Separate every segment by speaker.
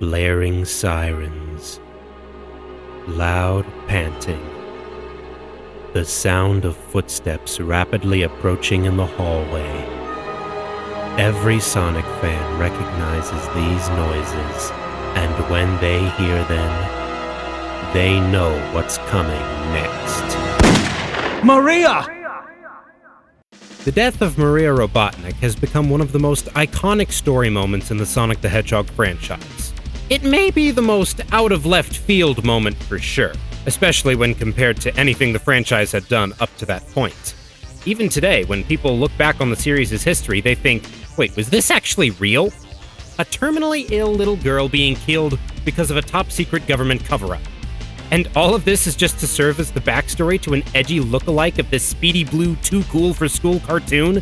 Speaker 1: blaring sirens, loud panting, the sound of footsteps rapidly approaching in the hallway. Every Sonic fan recognizes these noises, and when they hear them, they know what's coming next.
Speaker 2: Maria!
Speaker 1: The death of Maria Robotnik has become one of the most iconic story moments in the Sonic the Hedgehog franchise. It may be the most out-of-left-field moment for sure, especially when compared to anything the franchise had done up to that point. Even today, when people look back on the series' history, they think, wait, was this actually real? A terminally ill little girl being killed because of a top-secret government cover-up. And all of this is just to serve as the backstory to an edgy lookalike of this speedy blue too-cool-for-school cartoon?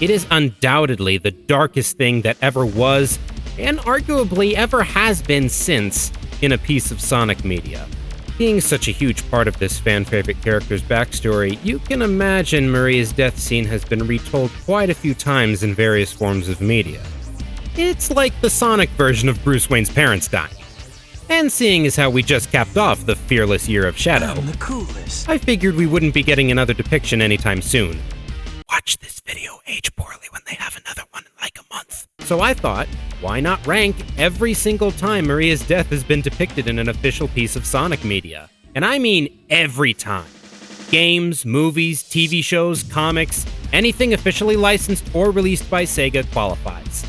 Speaker 1: It is undoubtedly the darkest thing that ever was, and arguably ever has been since, in a piece of Sonic media. Being such a huge part of this fan-favorite character's backstory, you can imagine Maria's death scene has been retold quite a few times in various forms of media. It's like the Sonic version of Bruce Wayne's parents dying. And seeing as how we just capped off the fearless year of Shadow,
Speaker 2: I'm the coolest.
Speaker 1: I figured we wouldn't be getting another depiction anytime soon. Watch this video age poorly when they have another one in like a month. So I thought, why not rank every single time Maria's death has been depicted in an official piece of Sonic media? And I mean every time. Games, movies, TV shows, comics, anything officially licensed or released by Sega qualifies.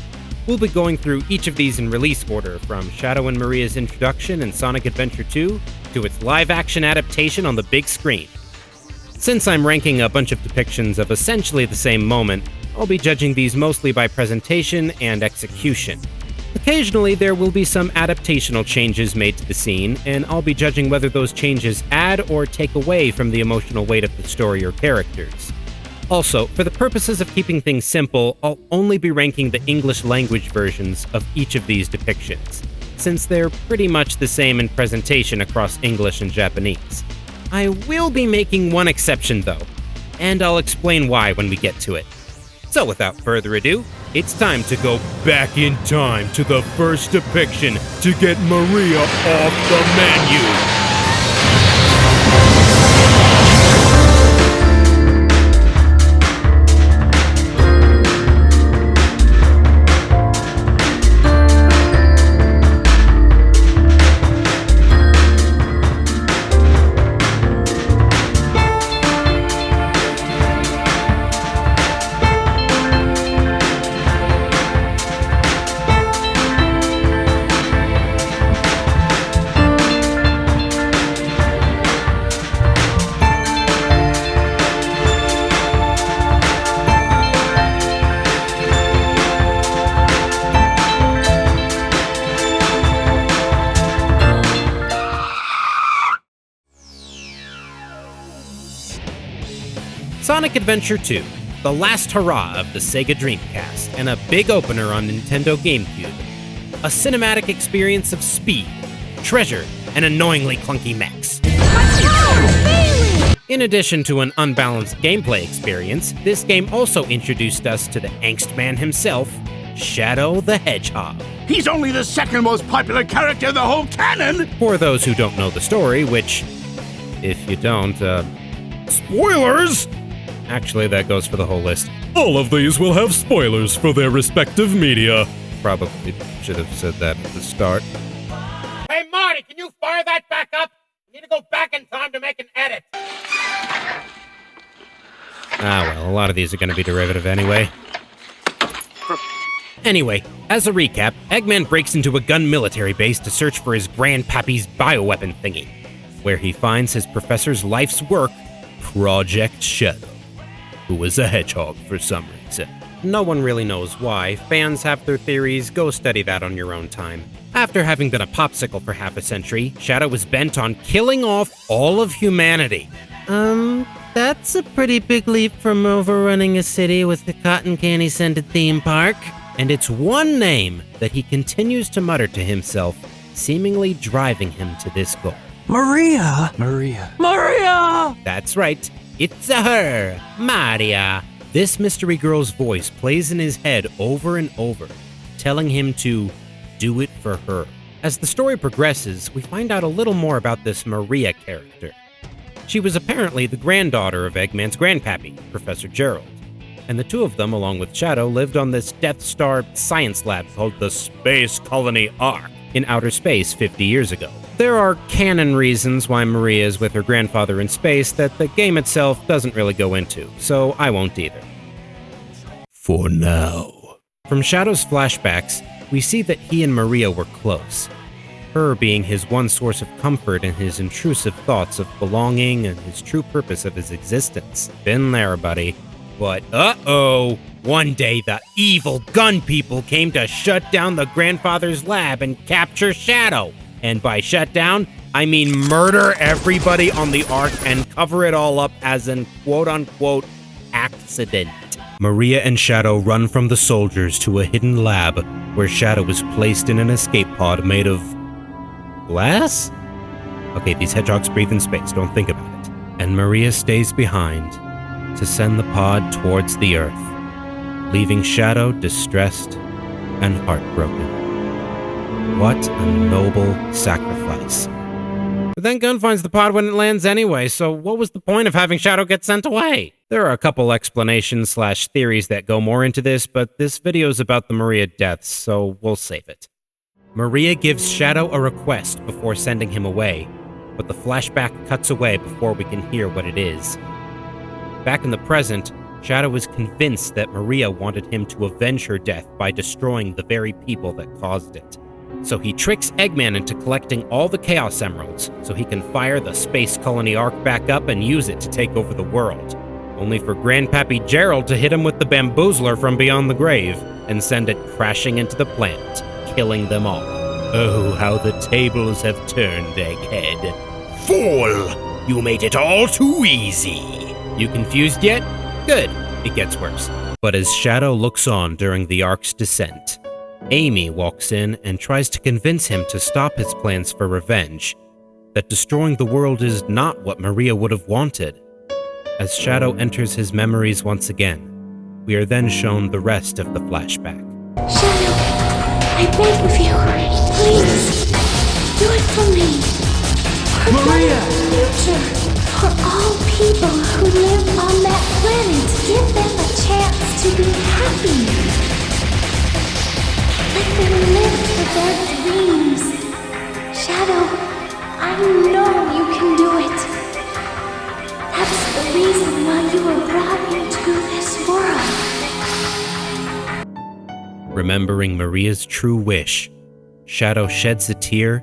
Speaker 1: We'll be going through each of these in release order, from Shadow and Maria's introduction in Sonic Adventure 2 to its live-action adaptation on the big screen. Since I'm ranking a bunch of depictions of essentially the same moment, I'll be judging these mostly by presentation and execution. Occasionally, there will be some adaptational changes made to the scene, and I'll be judging whether those changes add or take away from the emotional weight of the story or characters. Also, for the purposes of keeping things simple, I'll only be ranking the English language versions of each of these depictions, since they're pretty much the same in presentation across English and Japanese. I will be making one exception though, and I'll explain why when we get to it. So without further ado, it's time to go back in time to the first depiction to get Maria off the menu. Sonic Adventure 2, the last hurrah of the Sega Dreamcast, and a big opener on Nintendo GameCube. A cinematic experience of speed, treasure, and annoyingly clunky mechs. In addition to an unbalanced gameplay experience, this game also introduced us to the angst man himself, Shadow the Hedgehog.
Speaker 2: He's only the second most popular character in the whole canon!
Speaker 1: For those who don't know the story, which, if you don't, spoilers! Actually, that goes for the whole list. All of these will have spoilers for their respective media. Probably should have said that at the start.
Speaker 3: Hey, Marty, can you fire that back up? I need to go back in time to make an edit.
Speaker 1: Well, a lot of these are going to be derivative anyway. Anyway, as a recap, Eggman breaks into a gun military base to search for his grandpappy's bioweapon thingy, where he finds his professor's life's work, Project Shadow, who was a hedgehog for some reason. No one really knows why. Fans have their theories. Go study that on your own time. After having been a popsicle for half a century, Shadow was bent on killing off all of humanity. That's a pretty big leap from overrunning a city with a cotton candy-scented theme park. And it's one name that he continues to mutter to himself, seemingly driving him to this goal.
Speaker 2: Maria!
Speaker 1: That's right. It's a her, Maria. This mystery girl's voice plays in his head over and over, telling him to do it for her. As the story progresses, we find out a little more about this Maria character. She was apparently the granddaughter of Eggman's grandpappy, Professor Gerald, and the two of them, along with Shadow, lived on this Death Star science lab called the Space Colony Ark in outer space 50 years ago. There are canon reasons why Maria is with her grandfather in space that the game itself doesn't really go into, so I won't either. For now. From Shadow's flashbacks, we see that he and Maria were close, her being his one source of comfort in his intrusive thoughts of belonging and his true purpose of his existence. Been there, buddy. But one day the evil gun people came to shut down the grandfather's lab and capture Shadow. And by shut down, I mean murder everybody on the Ark and cover it all up as an quote-unquote accident. Maria and Shadow run from the soldiers to a hidden lab where Shadow is placed in an escape pod made of glass? Okay, these hedgehogs breathe in space, don't think about it. And Maria stays behind to send the pod towards the Earth, leaving Shadow distressed and heartbroken. What a noble sacrifice. But then Gunn finds the pod when it lands anyway, so what was the point of having Shadow get sent away? There are a couple explanations/theories that go more into this, but this video's about the Maria deaths, so we'll save it. Maria gives Shadow a request before sending him away, but the flashback cuts away before we can hear what it is. Back in the present, Shadow is convinced that Maria wanted him to avenge her death by destroying the very people that caused it. So he tricks Eggman into collecting all the Chaos Emeralds so he can fire the Space Colony Ark back up and use it to take over the world, only for Grandpappy Gerald to hit him with the bamboozler from beyond the grave and send it crashing into the planet, killing them all. Oh, how the tables have turned, Egghead.
Speaker 2: Fool!
Speaker 1: You made it all too easy. You confused yet? Good. It gets worse. But as Shadow looks on during the Ark's descent, Amy walks in and tries to convince him to stop his plans for revenge, that destroying the world is not what Maria would have wanted. As Shadow enters his memories once again, we are then shown the rest of the flashback.
Speaker 4: Shadow, I beg of you, please, do it for me. For Maria! Future, for all people who live on that planet, give them a chance to be happy. Let them live for their dreams. Shadow, I know you can do it. That's the reason why you were brought into this world.
Speaker 1: Remembering Maria's true wish, Shadow sheds a tear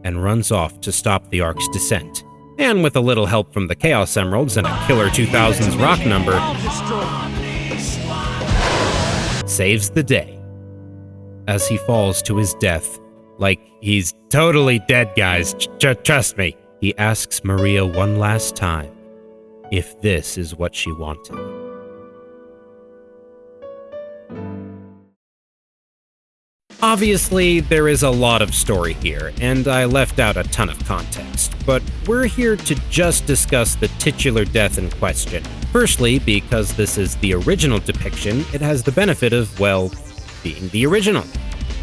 Speaker 1: and runs off to stop the Ark's descent. And with a little help from the Chaos Emeralds and a killer 2000s rock number, saves the day. As he falls to his death, like he's totally dead, guys, trust me, he asks Maria one last time if this is what she wanted. Obviously, there is a lot of story here, and I left out a ton of context, but we're here to just discuss the titular death in question. Firstly, because this is the original depiction, it has the benefit of, well, being the original.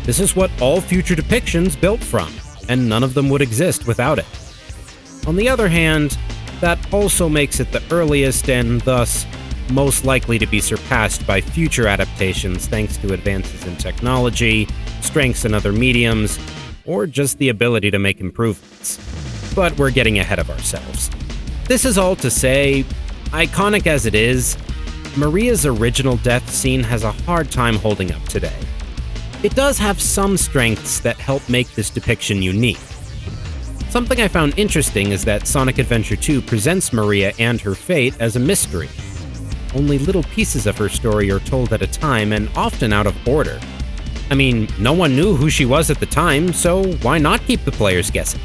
Speaker 1: This is what all future depictions built from, and none of them would exist without it. On the other hand, that also makes it the earliest and thus most likely to be surpassed by future adaptations thanks to advances in technology, strengths in other mediums, or just the ability to make improvements. But we're getting ahead of ourselves. This is all to say, iconic as it is, Maria's original death scene has a hard time holding up today. It does have some strengths that help make this depiction unique. Something I found interesting is that Sonic Adventure 2 presents Maria and her fate as a mystery. Only little pieces of her story are told at a time and often out of order. I mean, no one knew who she was at the time, so why not keep the players guessing?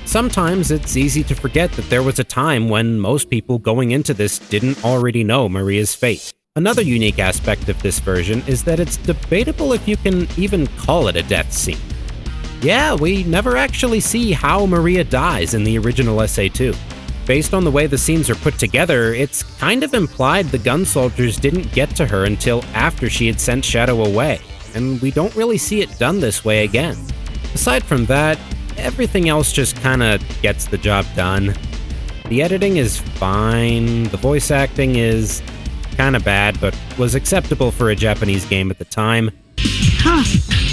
Speaker 1: Sometimes it's easy to forget that there was a time when most people going into this didn't already know Maria's fate. Another unique aspect of this version is that it's debatable if you can even call it a death scene. Yeah, we never actually see how Maria dies in the original SA2. Based on the way the scenes are put together, it's kind of implied the gun soldiers didn't get to her until after she had sent Shadow away, and we don't really see it done this way again. Aside from that, everything else just kinda gets the job done. The editing is fine, the voice acting is kinda bad, but was acceptable for a Japanese game at the time.
Speaker 5: Ha!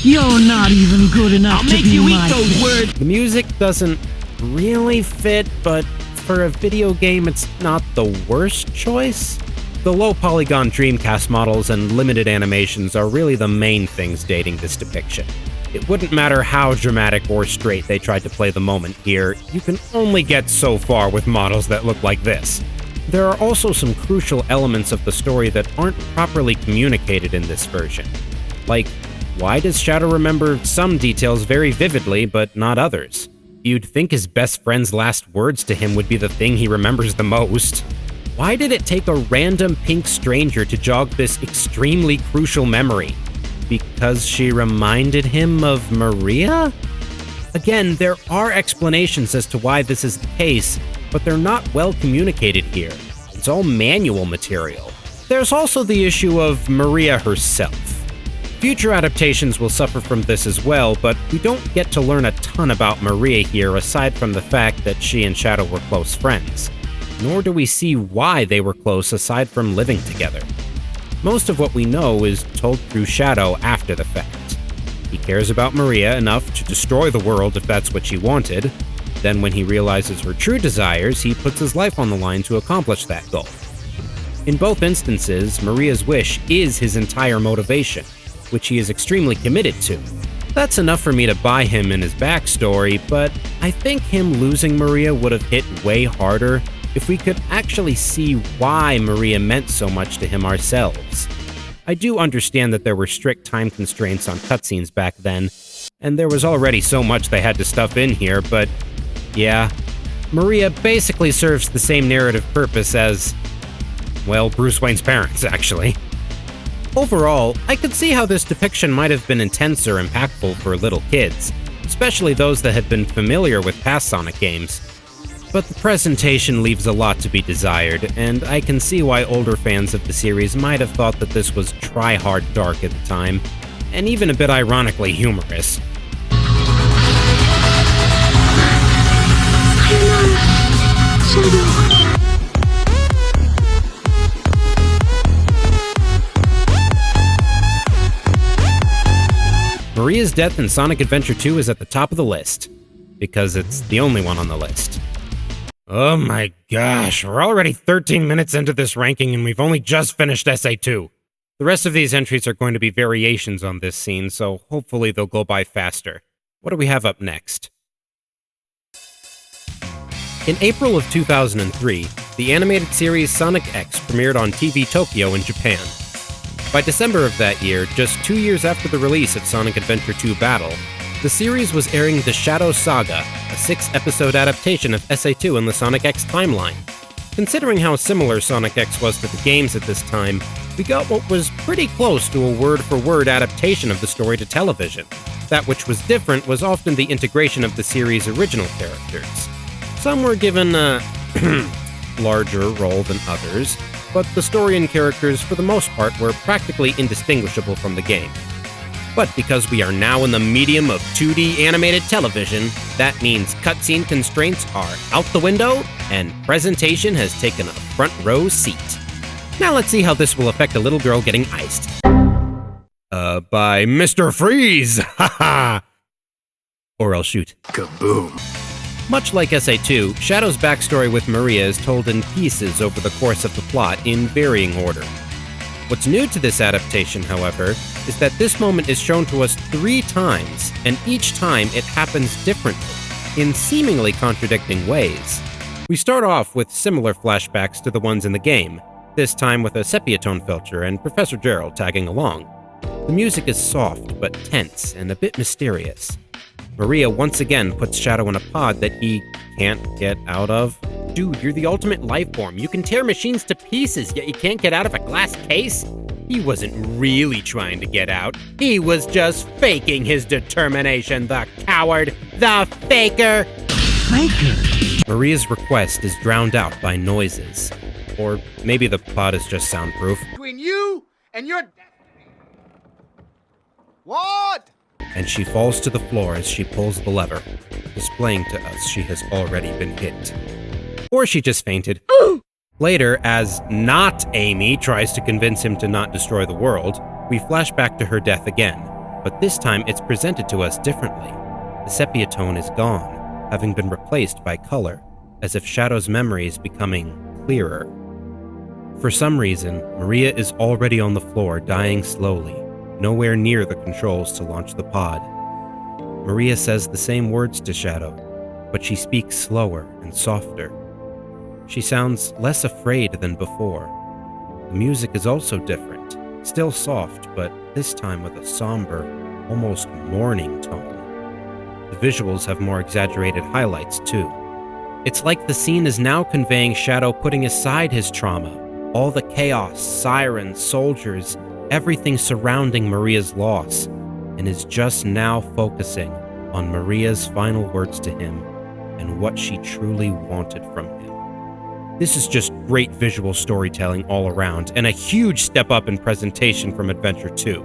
Speaker 5: You're not even good enough to be my words.
Speaker 1: The music doesn't really fit, but for a video game, it's not the worst choice. The low polygon Dreamcast models and limited animations are really the main things dating this depiction. It wouldn't matter how dramatic or straight they tried to play the moment here, you can only get so far with models that look like this. There are also some crucial elements of the story that aren't properly communicated in this version. Like, why does Shadow remember some details very vividly, but not others? You'd think his best friend's last words to him would be the thing he remembers the most. Why did it take a random pink stranger to jog this extremely crucial memory? Because she reminded him of Maria? Again, there are explanations as to why this is the case, but they're not well communicated here. It's all manual material. There's also the issue of Maria herself. Future adaptations will suffer from this as well, but we don't get to learn a ton about Maria here aside from the fact that she and Shadow were close friends. Nor do we see why they were close aside from living together. Most of what we know is told through Shadow after the fact. He cares about Maria enough to destroy the world if that's what she wanted. Then when he realizes her true desires, he puts his life on the line to accomplish that goal. In both instances, Maria's wish is his entire motivation, which he is extremely committed to. That's enough for me to buy him in his backstory, but I think him losing Maria would have hit way harder if we could actually see why Maria meant so much to him ourselves. I do understand that there were strict time constraints on cutscenes back then, and there was already so much they had to stuff in here, but yeah, Maria basically serves the same narrative purpose as, well, Bruce Wayne's parents, actually. Overall, I could see how this depiction might have been intense or impactful for little kids, especially those that had been familiar with past Sonic games. But the presentation leaves a lot to be desired, and I can see why older fans of the series might have thought that this was try-hard dark at the time, and even a bit ironically humorous. Maria's death in Sonic Adventure 2 is at the top of the list, because it's the only one on the list. Oh my gosh, we're already 13 minutes into this ranking and we've only just finished SA2. The rest of these entries are going to be variations on this scene, so hopefully they'll go by faster. What do we have up next? In April of 2003, the animated series Sonic X premiered on TV Tokyo in Japan. By December of that year, just 2 years after the release of Sonic Adventure 2 Battle, the series was airing The Shadow Saga, a 6-episode adaptation of SA2 in the Sonic X timeline. Considering how similar Sonic X was to the games at this time, we got what was pretty close to a word-for-word adaptation of the story to television. That which was different was often the integration of the series' original characters. Some were given a larger role than others, but the story and characters for the most part were practically indistinguishable from the game. But because we are now in the medium of 2D animated television, that means cutscene constraints are out the window, and presentation has taken a front row seat. Now let's see how this will affect a little girl getting iced. By Mr. Freeze! Haha! Or I'll shoot.
Speaker 2: Kaboom.
Speaker 1: Much like SA2, Shadow's backstory with Maria is told in pieces over the course of the plot in varying order. What's new to this adaptation, however, is that this moment is shown to us 3 times, and each time it happens differently, in seemingly contradicting ways. We start off with similar flashbacks to the ones in the game, this time with a sepia tone filter and Professor Gerald tagging along. The music is soft but tense and a bit mysterious. Maria once again puts Shadow in a pod that he can't get out of. Dude, you're the ultimate life form. You can tear machines to pieces, yet you can't get out of a glass case? He wasn't really trying to get out. He was just faking his determination, the coward, the faker.
Speaker 5: Faker?
Speaker 1: Maria's request is drowned out by noises. Or maybe the pod is just soundproof.
Speaker 2: Between you and your destiny. What?
Speaker 1: and she falls to the floor as she pulls the lever, displaying to us she has already been hit. Or she just fainted. Later, as not Amy tries to convince him to not destroy the world, we flash back to her death again, but this time it's presented to us differently. The sepia tone is gone, having been replaced by color, as if Shadow's memory is becoming clearer. For some reason, Maria is already on the floor, dying slowly, nowhere near the controls to launch the pod. Maria says the same words to Shadow, but she speaks slower and softer. She sounds less afraid than before. The music is also different, still soft, but this time with a somber, almost mourning tone. The visuals have more exaggerated highlights, too. It's like the scene is now conveying Shadow putting aside his trauma, all the chaos, sirens, soldiers, everything surrounding Maria's loss, and is just now focusing on Maria's final words to him and what she truly wanted from him. This is just great visual storytelling all around, and a huge step up in presentation from Adventure 2.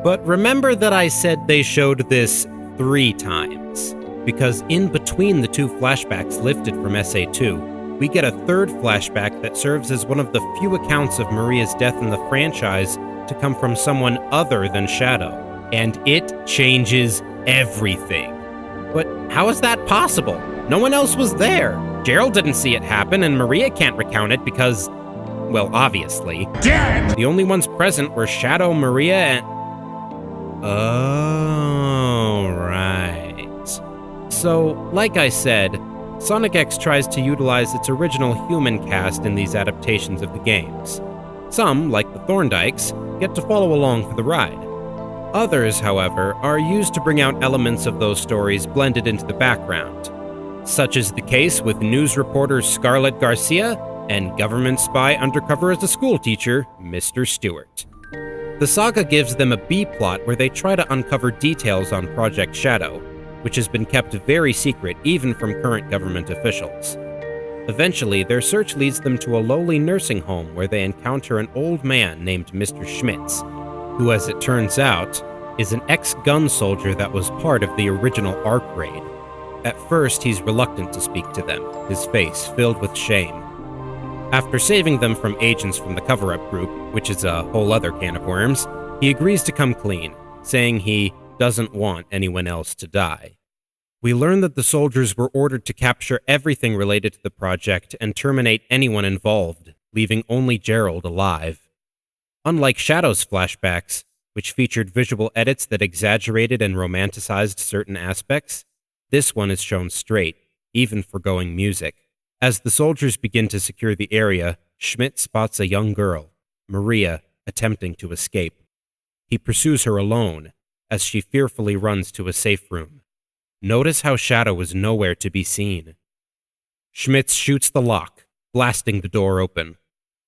Speaker 1: But remember that I said they showed this 3 times, because in between the 2 flashbacks lifted from SA2, we get a 3rd flashback that serves as one of the few accounts of Maria's death in the franchise to come from someone other than Shadow, and it changes everything. But how is that possible? No one else was there. Gerald didn't see it happen, and Maria can't recount it because, well, obviously.
Speaker 2: Dead!
Speaker 1: The only ones present were Shadow, Maria, and... Oh, right. So, like I said, Sonic X tries to utilize its original human cast in these adaptations of the games. Some, like the Thorndikes, get to follow along for the ride. Others, however, are used to bring out elements of those stories blended into the background. Such is the case with news reporter Scarlett Garcia and government spy undercover as a schoolteacher, Mr. Stewart. The saga gives them a B-plot where they try to uncover details on Project Shadow, which has been kept very secret even from current government officials. Eventually, their search leads them to a lowly nursing home where they encounter an old man named Mr. Schmitz, who, as it turns out, is an ex-gun soldier that was part of the original ARC raid. At first, he's reluctant to speak to them, his face filled with shame. After saving them from agents from the cover-up group, which is a whole other can of worms, he agrees to come clean, saying he doesn't want anyone else to die. We learn that the soldiers were ordered to capture everything related to the project and terminate anyone involved, leaving only Gerald alive. Unlike Shadow's flashbacks, which featured visual edits that exaggerated and romanticized certain aspects, this one is shown straight, even forgoing music. As the soldiers begin to secure the area, Schmidt spots a young girl, Maria, attempting to escape. He pursues her alone, as she fearfully runs to a safe room. Notice how Shadow is nowhere to be seen. Schmitz shoots the lock, blasting the door open,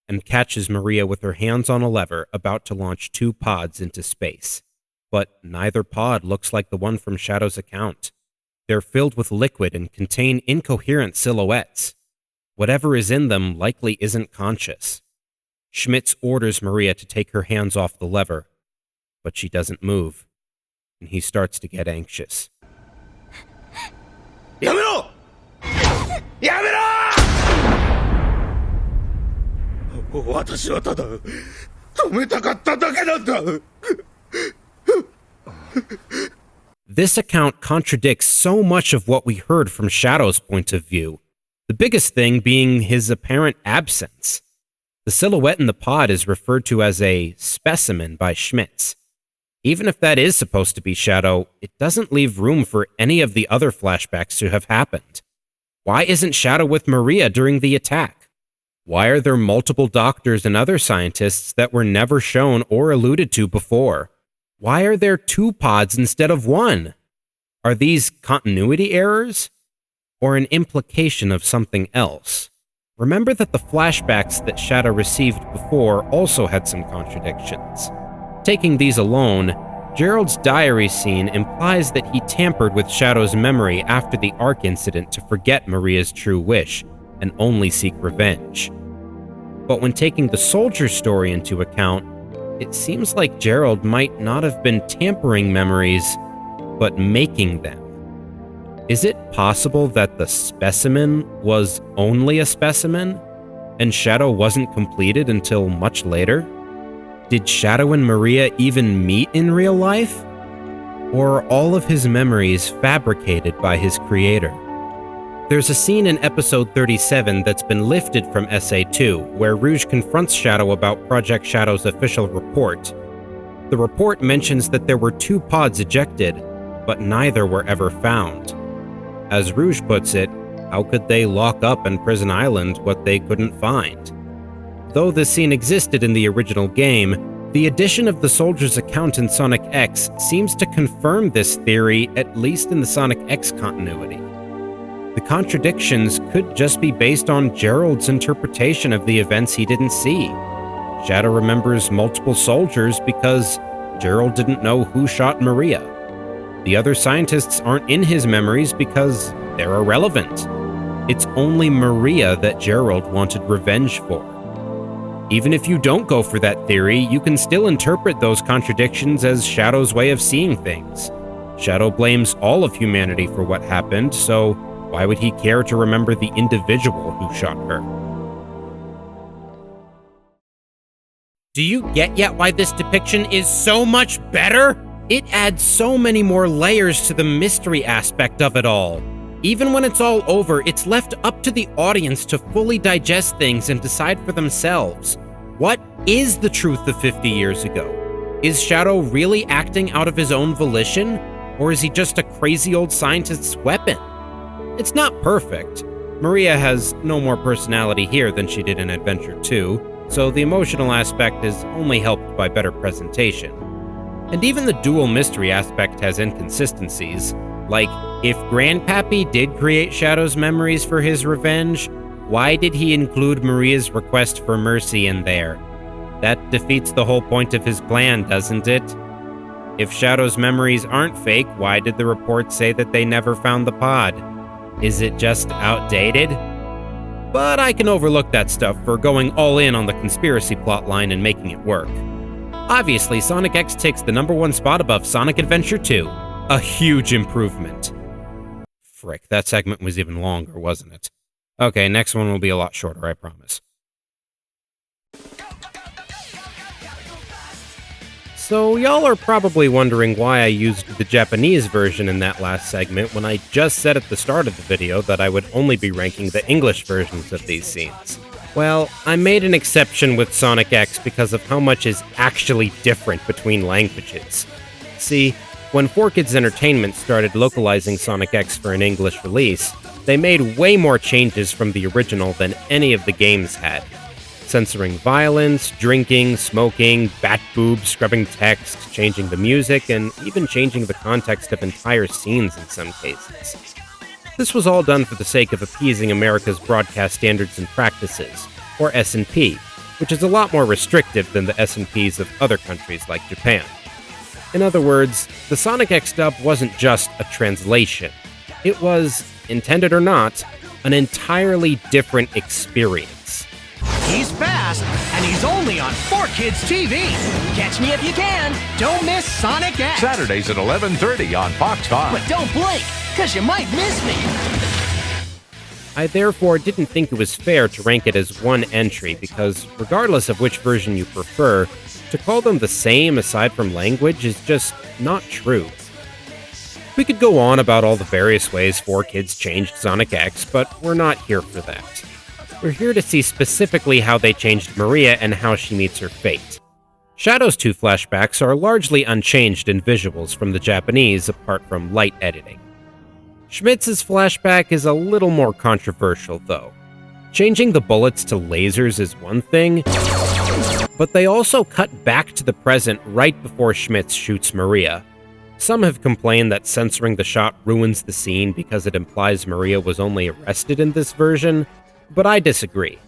Speaker 1: and catches Maria with her hands on a lever about to launch 2 pods into space. But neither pod looks like the one from Shadow's account. They're filled with liquid and contain incoherent silhouettes. Whatever is in them likely isn't conscious. Schmitz orders Maria to take her hands off the lever, but she doesn't move, and he starts to get anxious.
Speaker 2: やめろやめろ私はただ止めたかっただけなんだ
Speaker 1: This account contradicts so much of what we heard from Shadow's point of view, the biggest thing being his apparent absence. The silhouette in the pod is referred to as a specimen by Schmitz. Even if that is supposed to be Shadow, it doesn't leave room for any of the other flashbacks to have happened. Why isn't Shadow with Maria during the attack? Why are there multiple doctors and other scientists that were never shown or alluded to before? Why are there 2 pods instead of 1? Are these continuity errors? Or an implication of something else? Remember that the flashbacks that Shadow received before also had some contradictions. Taking these alone, Gerald's diary scene implies that he tampered with Shadow's memory after the ARC incident to forget Maria's true wish and only seek revenge. But when taking the soldier story into account, it seems like Gerald might not have been tampering memories, but making them. Is it possible that the specimen was only a specimen, and Shadow wasn't completed until much later? Did Shadow and Maria even meet in real life? Or are all of his memories fabricated by his creator? There's a scene in episode 37 that's been lifted from SA2, where Rouge confronts Shadow about Project Shadow's official report. The report mentions that there were 2 pods ejected, but neither were ever found. As Rouge puts it, how could they lock up in Prison Island what they couldn't find? Though this scene existed in the original game, the addition of the soldier's account in Sonic X seems to confirm this theory, at least in the Sonic X continuity. The contradictions could just be based on Gerald's interpretation of the events he didn't see. Shadow remembers multiple soldiers because Gerald didn't know who shot Maria. The other scientists aren't in his memories because they're irrelevant. It's only Maria that Gerald wanted revenge for. Even if you don't go for that theory, you can still interpret those contradictions as Shadow's way of seeing things. Shadow blames all of humanity for what happened, so why would he care to remember the individual who shot her?
Speaker 3: Do you get yet why this depiction is so much better?
Speaker 1: It adds so many more layers to the mystery aspect of it all. Even when it's all over, it's left up to the audience to fully digest things and decide for themselves. What is the truth of 50 years ago? Is Shadow really acting out of his own volition? Or is he just a crazy old scientist's weapon? It's not perfect. Maria has no more personality here than she did in Adventure 2, so the emotional aspect is only helped by better presentation. And even the dual mystery aspect has inconsistencies. Like, if Grandpappy did create Shadow's memories for his revenge, why did he include Maria's request for mercy in there? That defeats the whole point of his plan, doesn't it? If Shadow's memories aren't fake, why did the report say that they never found the pod? Is it just outdated? But I can overlook that stuff for going all in on the conspiracy plotline and making it work. Obviously, Sonic X takes the #1 spot above Sonic Adventure 2. A huge improvement. Frick, that segment was even longer, wasn't it? Okay, next one will be a lot shorter, I promise. So, y'all are probably wondering why I used the Japanese version in that last segment when I just said at the start of the video that I would only be ranking the English versions of these scenes. Well, I made an exception with Sonic X because of how much is actually different between languages. See, when 4Kids Entertainment started localizing Sonic X for an English release, they made way more changes from the original than any of the games had. Censoring violence, drinking, smoking, bat boobs, scrubbing text, changing the music, and even changing the context of entire scenes in some cases. This was all done for the sake of appeasing America's Broadcast Standards and Practices, or S&P, which is a lot more restrictive than the S&Ps of other countries like Japan. In other words, the Sonic X dub wasn't just a translation. It was, intended or not, an entirely different experience.
Speaker 6: He's fast, and he's only on 4Kids TV. Catch me if you can. Don't miss Sonic X.
Speaker 7: Saturdays at 11:30 on Fox 5.
Speaker 6: But don't blink, because you might miss me.
Speaker 1: I therefore didn't think it was fair to rank it as one entry because, regardless of which version you prefer, to call them the same aside from language is just not true. We could go on about all the various ways 4Kids changed Sonic X, but we're not here for that. We're here to see specifically how they changed Maria and how she meets her fate. Shadow's 2 flashbacks are largely unchanged in visuals from the Japanese, apart from light editing. Schmitz's flashback is a little more controversial, though. Changing the bullets to lasers is one thing, but they also cut back to the present right before Schmitz shoots Maria. Some have complained that censoring the shot ruins the scene because it implies Maria was only arrested in this version, but I disagree.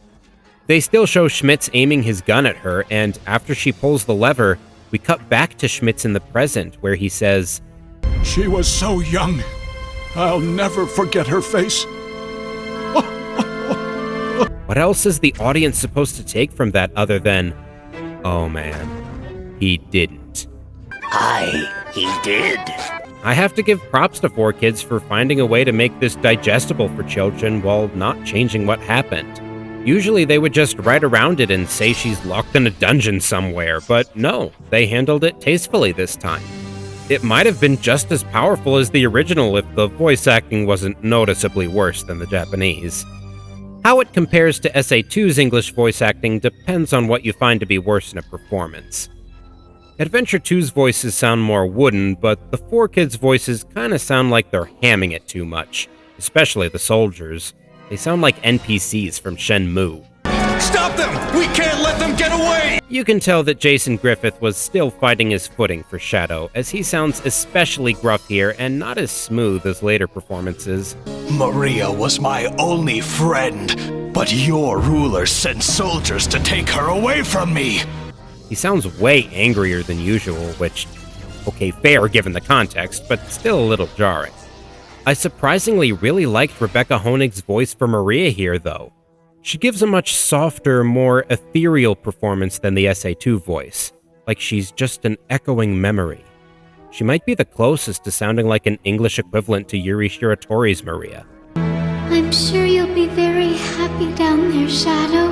Speaker 1: They still show Schmitz aiming his gun at her, and after she pulls the lever, we cut back to Schmitz in the present, where he says,
Speaker 2: She was so young. I'll never forget her face.
Speaker 1: What else is the audience supposed to take from that other than, oh man? he didn't.
Speaker 2: He did.
Speaker 1: I have to give props to 4Kids for finding a way to make this digestible for children while not changing what happened. Usually they would just write around it and say she's locked in a dungeon somewhere, but no, they handled it tastefully this time. It might have been just as powerful as the original if the voice acting wasn't noticeably worse than the Japanese. How it compares to SA2's English voice acting depends on what you find to be worse in a performance. Adventure 2's voices sound more wooden, but the 4Kids' voices kinda sound like they're hamming it too much, especially the soldiers. They sound like NPCs from Shenmue.
Speaker 2: Stop them! We can't let them get away!
Speaker 1: You can tell that Jason Griffith was still finding his footing for Shadow, as he sounds especially gruff here and not as smooth as later performances.
Speaker 8: Maria was my only friend, but your rulers sent soldiers to take her away from me.
Speaker 1: He sounds way angrier than usual, which, okay, fair given the context, but still a little jarring. I surprisingly really liked Rebecca Honig's voice for Maria here, though. She gives a much softer, more ethereal performance than the SA2 voice, like she's just an echoing memory. She might be the closest to sounding like an English equivalent to Yuri Shiratori's Maria.
Speaker 4: I'm sure you'll be very happy down there, Shadow.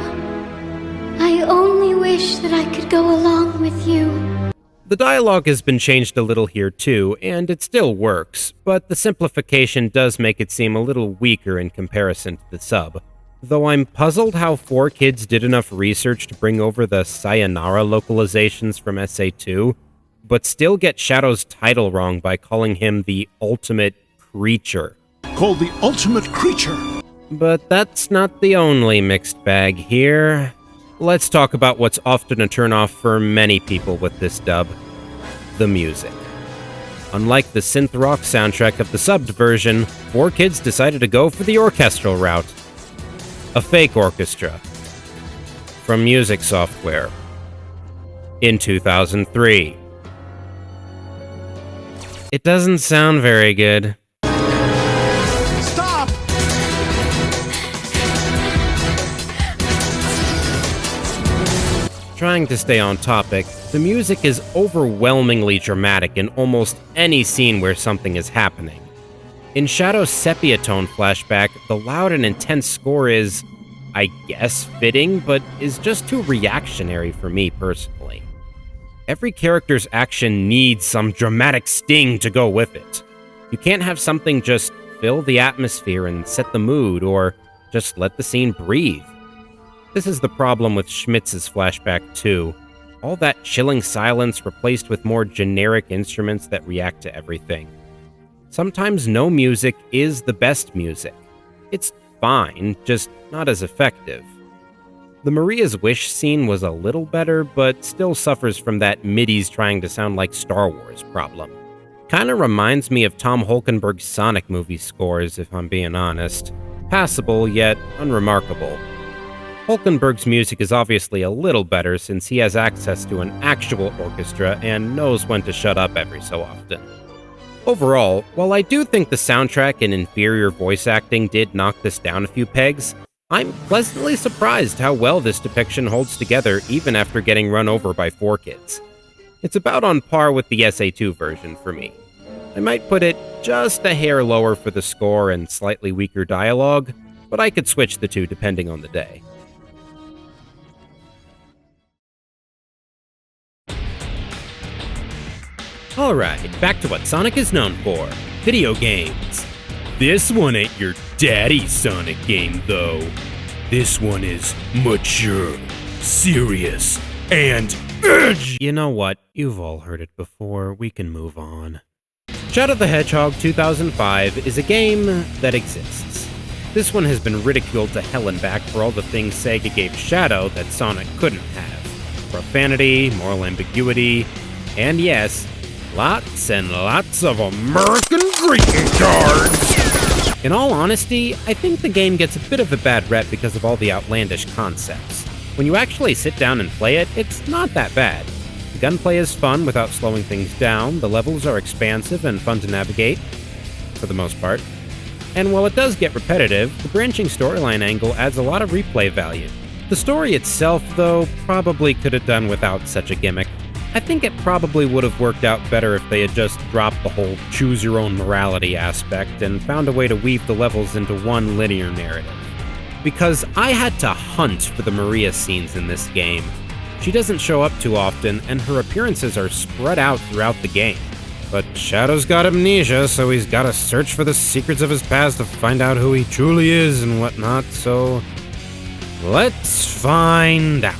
Speaker 4: I only wish that I could go along with you.
Speaker 1: The dialogue has been changed a little here too, and it still works, but the simplification does make it seem a little weaker in comparison to the sub. Though I'm puzzled how 4Kids did enough research to bring over the Sayonara localizations from SA2, but still get Shadow's title wrong by calling him the ultimate creature.
Speaker 2: Called the ultimate creature.
Speaker 1: But that's not the only mixed bag here. Let's talk about what's often a turnoff for many people with this dub: the music. Unlike the synth rock soundtrack of the subbed version, 4Kids decided to go for the orchestral route. A fake orchestra. From Music Software. In 2003. It doesn't sound very good.
Speaker 2: Stop!
Speaker 1: Trying to stay on topic, the music is overwhelmingly dramatic in almost any scene where something is happening. In Shadow's sepia tone flashback, the loud and intense score is, I guess, fitting, but is just too reactionary for me personally. Every character's action needs some dramatic sting to go with it. You can't have something just fill the atmosphere and set the mood, or just let the scene breathe. This is the problem with Schmitz's flashback too. All that chilling silence replaced with more generic instruments that react to everything. Sometimes no music is the best music. It's fine, just not as effective. The Maria's Wish scene was a little better, but still suffers from that MIDI's trying to sound like Star Wars problem. Kinda reminds me of Tom Holkenberg's Sonic movie scores, if I'm being honest. Passable, yet unremarkable. Holkenberg's music is obviously a little better since he has access to an actual orchestra and knows when to shut up every so often. Overall, while I do think the soundtrack and inferior voice acting did knock this down a few pegs, I'm pleasantly surprised how well this depiction holds together even after getting run over by 4Kids. It's about on par with the SA2 version for me. I might put it just a hair lower for the score and slightly weaker dialogue, but I could switch the two depending on the day. Alright, back to what Sonic is known for: video games. This one ain't your daddy's Sonic game, though. This one is mature, serious, and edgy. You know what? You've all heard it before. We can move on. Shadow the Hedgehog 2005 is a game that exists. This one has been ridiculed to hell and back for all the things Sega gave Shadow that Sonic couldn't have. Profanity, moral ambiguity, and yes, lots and lots of American greeting cards! In all honesty, I think the game gets a bit of a bad rep because of all the outlandish concepts. When you actually sit down and play it, it's not that bad. The gunplay is fun without slowing things down, the levels are expansive and fun to navigate, for the most part. And while it does get repetitive, the branching storyline angle adds a lot of replay value. The story itself, though, probably could have done without such a gimmick. I think it probably would have worked out better if they had just dropped the whole choose-your-own-morality aspect and found a way to weave the levels into one linear narrative. Because I had to hunt for the Maria scenes in this game. She doesn't show up too often, and her appearances are spread out throughout the game. But Shadow's got amnesia, so he's gotta search for the secrets of his past to find out who he truly is and whatnot, so let's find out.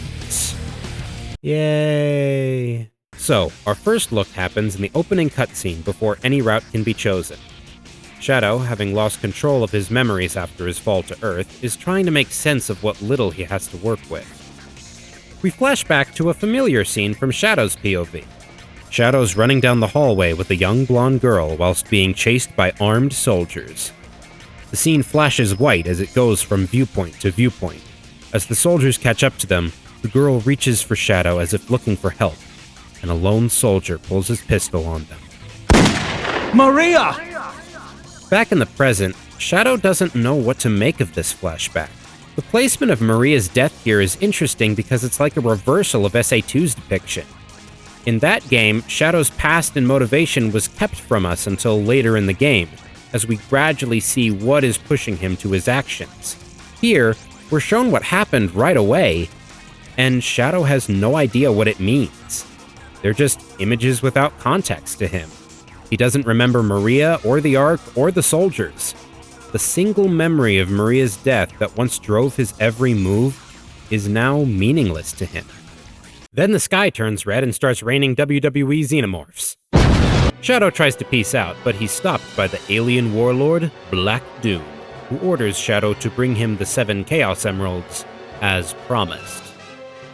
Speaker 1: Yay. So, our first look happens in the opening cutscene before any route can be chosen. Shadow, having lost control of his memories after his fall to Earth, is trying to make sense of what little he has to work with. We flash back to a familiar scene from Shadow's POV. Shadow's running down the hallway with a young blonde girl whilst being chased by armed soldiers. The scene flashes white as it goes from viewpoint to viewpoint. As the soldiers catch up to them, the girl reaches for Shadow as if looking for help, and a lone soldier pulls his pistol on them.
Speaker 6: Maria!
Speaker 1: Back in the present, Shadow doesn't know what to make of this flashback. The placement of Maria's death here is interesting because it's like a reversal of SA2's depiction. In that game, Shadow's past and motivation was kept from us until later in the game, as we gradually see what is pushing him to his actions. Here, we're shown what happened right away, and Shadow has no idea what it means. They're just images without context to him. He doesn't remember Maria or the Ark or the soldiers. The single memory of Maria's death that once drove his every move is now meaningless to him. Then the sky turns red and starts raining WWE xenomorphs. Shadow tries to peace out, but he's stopped by the alien warlord, Black Doom, who orders Shadow to bring him the 7 Chaos Emeralds, as promised.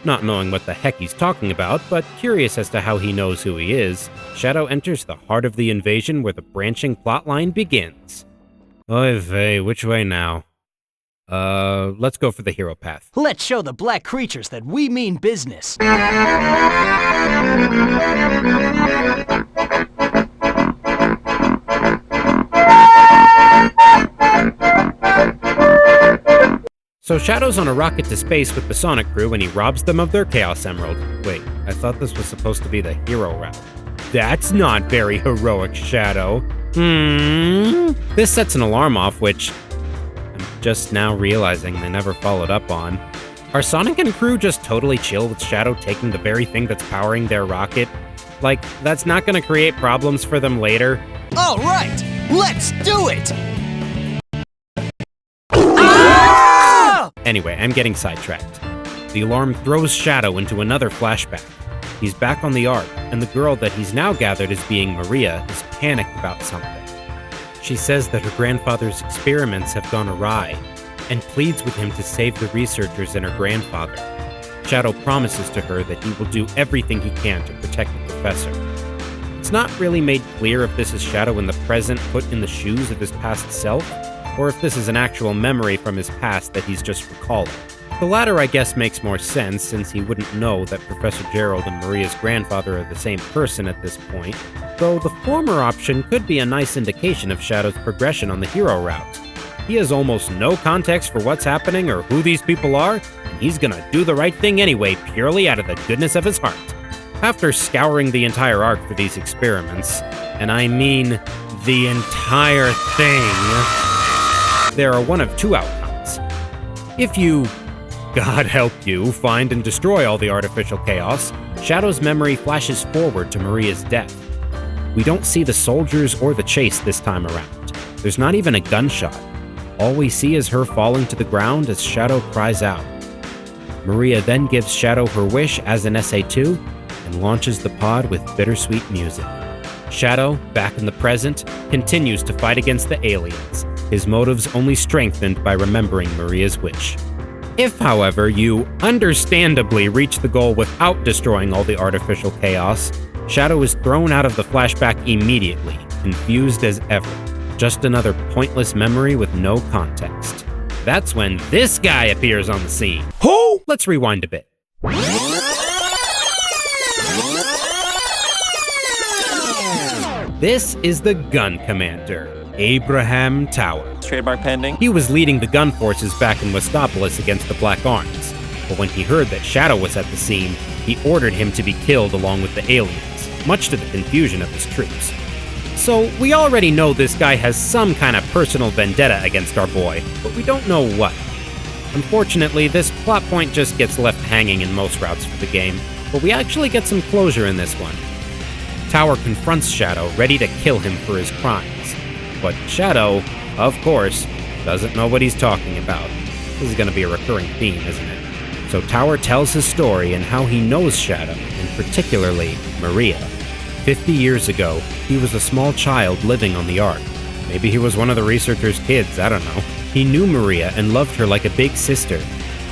Speaker 1: Not knowing what the heck he's talking about, but curious as to how he knows who he is, Shadow enters the heart of the invasion where the branching plotline begins. Oy vey, which way now? Let's go for the hero path.
Speaker 6: Let's show the black creatures that we mean business.
Speaker 1: So Shadow's on a rocket to space with the Sonic crew and he robs them of their Chaos Emerald. Wait, I thought this was supposed to be the hero route. That's not very heroic, Shadow. This sets an alarm off, which I'm just now realizing they never followed up on. Are Sonic and crew just totally chill with Shadow taking the very thing that's powering their rocket? Like, that's not gonna create problems for them later?
Speaker 6: All right, let's do it!
Speaker 1: Anyway, I'm getting sidetracked. The alarm throws Shadow into another flashback. He's back on the Ark, and the girl that he's now gathered as being Maria is panicked about something. She says that her grandfather's experiments have gone awry, and pleads with him to save the researchers and her grandfather. Shadow promises to her that he will do everything he can to protect the professor. It's not really made clear if this is Shadow in the present put in the shoes of his past self, or if this is an actual memory from his past that he's just recalling. The latter, I guess, makes more sense, since he wouldn't know that Professor Gerald and Maria's grandfather are the same person at this point, though the former option could be a nice indication of Shadow's progression on the hero route. He has almost no context for what's happening or who these people are, and he's gonna do the right thing anyway, purely out of the goodness of his heart. After scouring the entire Ark for these experiments, and I mean the entire thing, there are one of two outcomes. If you, God help you, find and destroy all the artificial chaos, Shadow's memory flashes forward to Maria's death. We don't see the soldiers or the chase this time around. There's not even a gunshot. All we see is her falling to the ground as Shadow cries out. Maria then gives Shadow her wish as an SA2 and launches the pod with bittersweet music. Shadow, back in the present, continues to fight against the aliens, his motives only strengthened by remembering Maria's wish. If, however, you understandably reach the goal without destroying all the artificial chaos, Shadow is thrown out of the flashback immediately, confused as ever. Just another pointless memory with no context. That's when this guy appears on the scene.
Speaker 6: Who?
Speaker 1: Let's rewind a bit. This is the gun commander, Abraham Tower.
Speaker 9: Trademark pending.
Speaker 1: He was leading the gun forces back in Westopolis against the Black Arms. but when he heard that Shadow was at the scene, he ordered him to be killed along with the aliens, much to the confusion of his troops. So we already know this guy has some kind of personal vendetta against our boy, but we don't know what. Unfortunately, this plot point just gets left hanging in most routes for the game, but we actually get some closure in this one. Tower confronts Shadow, ready to kill him for his crimes. But Shadow, of course, doesn't know what he's talking about. This is going to be a recurring theme, isn't it? So Tower tells his story and how he knows Shadow, and particularly Maria. 50 years ago, he was a small child living on the Ark. Maybe he was one of the researchers' kids, I don't know. He knew Maria and loved her like a big sister,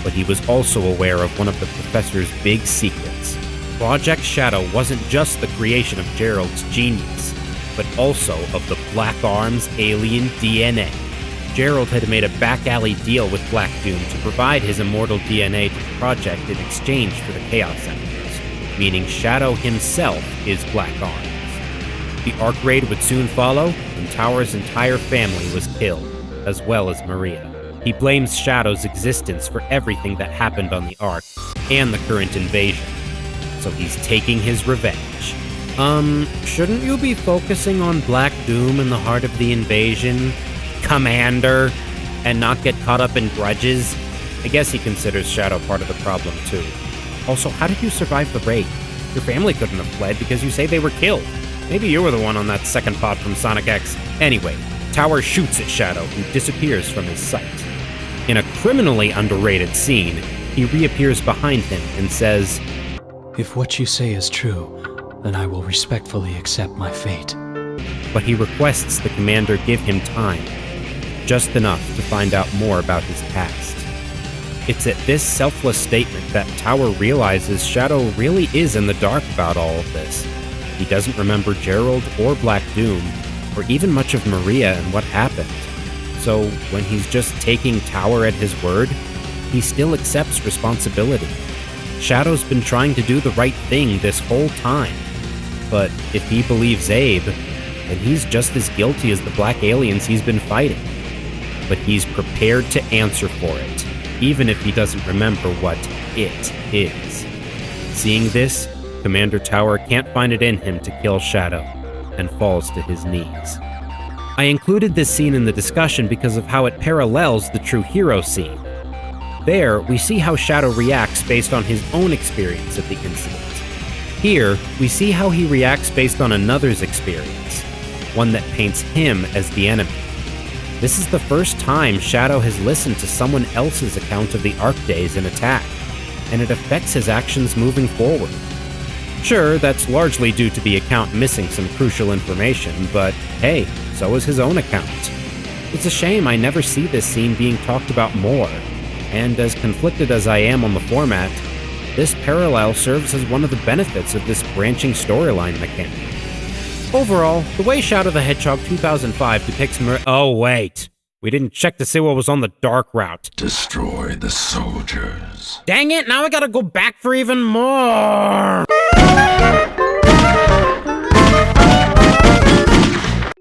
Speaker 1: but he was also aware of one of the professor's big secrets. Project Shadow wasn't just the creation of Gerald's genius, but also of the Black Arm's alien DNA. Gerald had made a back-alley deal with Black Doom to provide his immortal DNA to the project in exchange for the Chaos Emeralds, meaning Shadow himself is Black Arms. The Ark raid would soon follow, and Tower's entire family was killed, as well as Maria. He blames Shadow's existence for everything that happened on the Ark, and the current invasion. So he's taking his revenge. Shouldn't you be focusing on Black Doom in the heart of the invasion, Commander, and not get caught up in grudges? I guess he considers Shadow part of the problem, too. Also, how did you survive the raid? Your family couldn't have fled because you say they were killed. Maybe you were the one on that second pod from Sonic X. Anyway, Tower shoots at Shadow, who disappears from his sight. In a criminally underrated scene, he reappears behind him and says,
Speaker 9: "If what you say is true, then I will respectfully accept my fate."
Speaker 1: But he requests the commander give him time, just enough to find out more about his past. It's at this selfless statement that Tower realizes Shadow really is in the dark about all of this. He doesn't remember Gerald or Black Doom, or even much of Maria and what happened. So when he's just taking Tower at his word, he still accepts responsibility. Shadow's been trying to do the right thing this whole time. But if he believes Abe, then he's just as guilty as the black aliens he's been fighting. But he's prepared to answer for it, even if he doesn't remember what it is. Seeing this, Commander Tower can't find it in him to kill Shadow, and falls to his knees. I included this scene in the discussion because of how it parallels the True Hero scene. There, we see how Shadow reacts based on his own experience of the incident. Here, we see how he reacts based on another's experience, one that paints him as the enemy. This is the first time Shadow has listened to someone else's account of the Ark days in attack, and it affects his actions moving forward. Sure, that's largely due to the account missing some crucial information, but hey, so is his own account. It's a shame I never see this scene being talked about more, and as conflicted as I am on the format, this parallel serves as one of the benefits of this branching storyline mechanic. Overall, the way Shadow the Hedgehog 2005 depicts Oh wait, we didn't check to see what was on the dark route.
Speaker 2: Destroy the soldiers.
Speaker 1: Dang it, now I gotta go back for even more!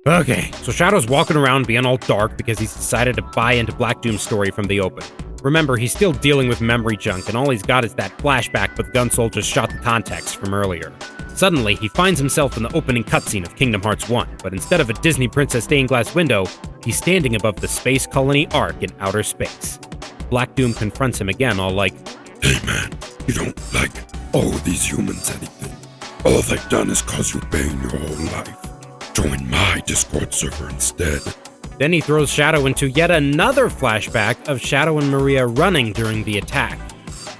Speaker 1: Okay, so Shadow's walking around being all dark because he's decided to buy into Black Doom's story from the open. Remember, he's still dealing with memory junk, and all he's got is that flashback but the gun soldiers shot the context from earlier. Suddenly, he finds himself in the opening cutscene of Kingdom Hearts 1, but instead of a Disney princess stained glass window, he's standing above the space colony Ark in outer space. Black Doom confronts him again, all like,
Speaker 2: Hey man, you don't owe these humans anything. All they've done is cause you pain your whole life. Join my Discord server instead.
Speaker 1: Then he throws Shadow into yet another flashback of Shadow and Maria running during the attack.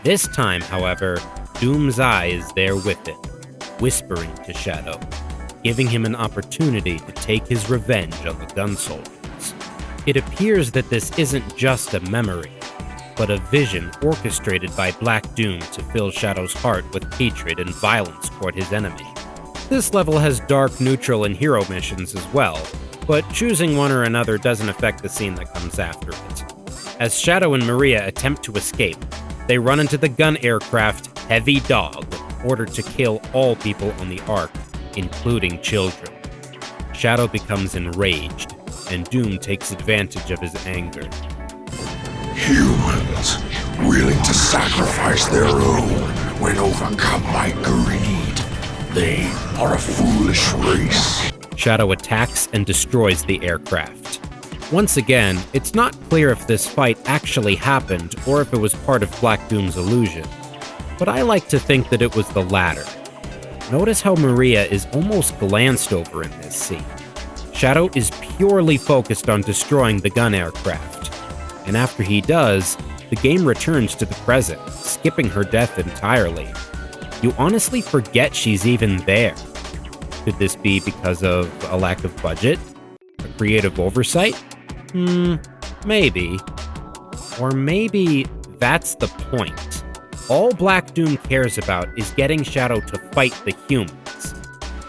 Speaker 1: This time, however, Doom's eye is there with him, whispering to Shadow, giving him an opportunity to take his revenge on the gun soldiers. It appears that this isn't just a memory, but a vision orchestrated by Black Doom to fill Shadow's heart with hatred and violence toward his enemy. This level has dark, neutral, and hero missions as well, but choosing one or another doesn't affect the scene that comes after it. As Shadow and Maria attempt to escape, they run into the gun aircraft Heavy Dog, ordered to kill all people on the Ark, including children. Shadow becomes enraged, and Doom takes advantage of his anger.
Speaker 2: Humans, willing to sacrifice their own when overcome by greed. They are a foolish race.
Speaker 1: Shadow attacks and destroys the aircraft. Once again, it's not clear if this fight actually happened or if it was part of Black Doom's illusion, but I like to think that it was the latter. Notice how Maria is almost glanced over in this scene. Shadow is purely focused on destroying the gun aircraft, and after he does, the game returns to the present, skipping her death entirely. You honestly forget she's even there. Could this be because of a lack of budget? A creative oversight? Maybe. Or maybe that's the point. All Black Doom cares about is getting Shadow to fight the humans.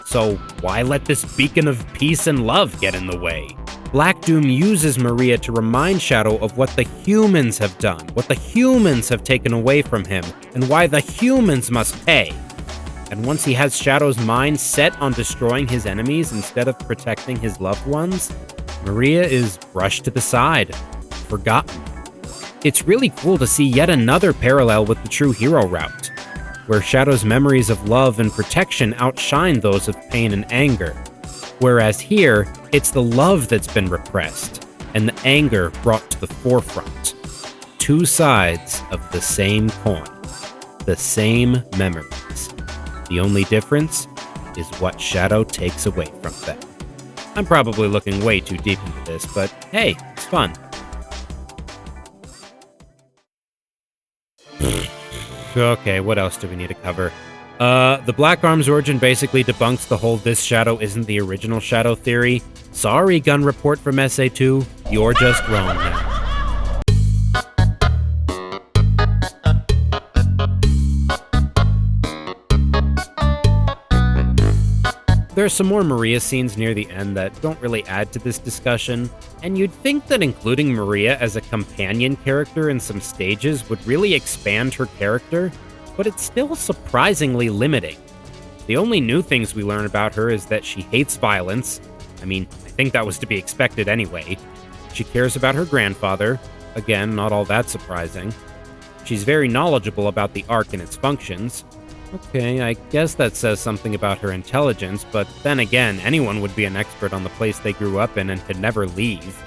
Speaker 1: So why let this beacon of peace and love get in the way? Black Doom uses Maria to remind Shadow of what the humans have done, what the humans have taken away from him, and why the humans must pay. And once he has Shadow's mind set on destroying his enemies instead of protecting his loved ones, Maria is brushed to the side, forgotten. It's really cool to see yet another parallel with the true hero route, where Shadow's memories of love and protection outshine those of pain and anger. Whereas here, it's the love that's been repressed, and the anger brought to the forefront. Two sides of the same coin, the same memories. The only difference is what Shadow takes away from them. I'm probably looking way too deep into this, but hey, it's fun. Okay, what else do we need to cover? The Black Arm's origin basically debunks the whole this Shadow isn't the original Shadow theory. Sorry, Gun Report from SA2, you're just wrong now. There's some more Maria scenes near the end that don't really add to this discussion, and you'd think that including Maria as a companion character in some stages would really expand her character, but it's still surprisingly limiting. The only new things we learn about her is that she hates violence. I mean, I think that was to be expected anyway. She cares about her grandfather. Again, not all that surprising. She's very knowledgeable about the Ark and its functions. Okay, I guess that says something about her intelligence, but then again, anyone would be an expert on the place they grew up in and could never leave.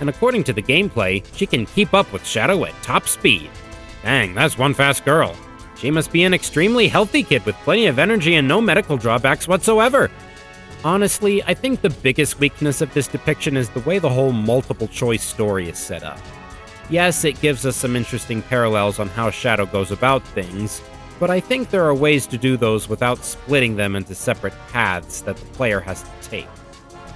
Speaker 1: And according to the gameplay, she can keep up with Shadow at top speed. Dang, that's one fast girl. She must be an extremely healthy kid with plenty of energy and no medical drawbacks whatsoever. Honestly, I think the biggest weakness of this depiction is the way the whole multiple choice story is set up. Yes, it gives us some interesting parallels on how Shadow goes about things, but I think there are ways to do those without splitting them into separate paths that the player has to take.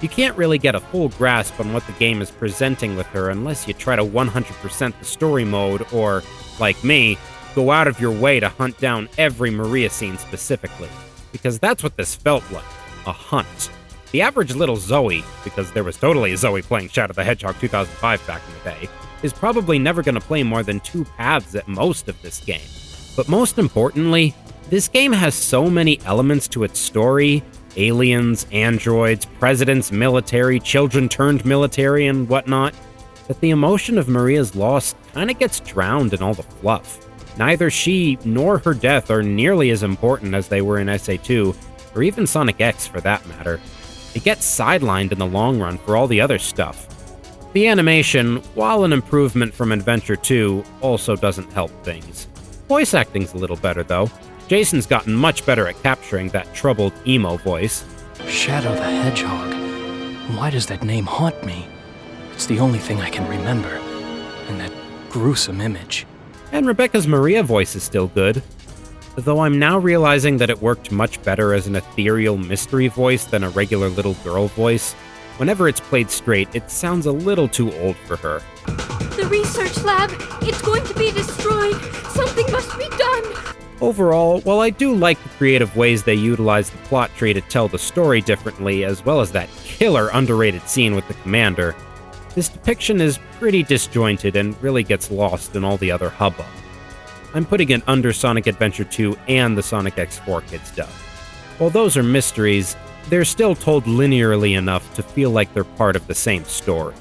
Speaker 1: You can't really get a full grasp on what the game is presenting with her unless you try to 100% the story mode or, like me, go out of your way to hunt down every Maria scene specifically, because that's what this felt like, a hunt. The average little Zoe, because there was totally a Zoe playing Shadow the Hedgehog 2005 back in the day, is probably never going to play more than 2 paths at most of this game. But most importantly, this game has so many elements to its story, aliens, androids, presidents, military, children turned military, and whatnot, that the emotion of Maria's loss kinda gets drowned in all the fluff. Neither she nor her death are nearly as important as they were in SA2, or even Sonic X for that matter. It gets sidelined in the long run for all the other stuff. The animation, while an improvement from Adventure 2, also doesn't help things. Voice acting's a little better, though. Jason's gotten much better at capturing that troubled emo voice.
Speaker 9: Shadow the Hedgehog. Why does that name haunt me? It's the only thing I can remember. And that gruesome image.
Speaker 1: And Rebecca's Maria voice is still good. Though I'm now realizing that it worked much better as an ethereal mystery voice than a regular little girl voice. Whenever it's played straight, it sounds a little too old for her.
Speaker 4: The research lab, it's going to be destroyed. Something must be done.
Speaker 1: Overall, while I do like the creative ways they utilize the plot tree to tell the story differently, as well as that killer underrated scene with the commander, this depiction is pretty disjointed and really gets lost in all the other hubbub. I'm putting it under Sonic Adventure 2 and the Sonic X4 Kids dub. While those are mysteries, they're still told linearly enough to feel like they're part of the same story.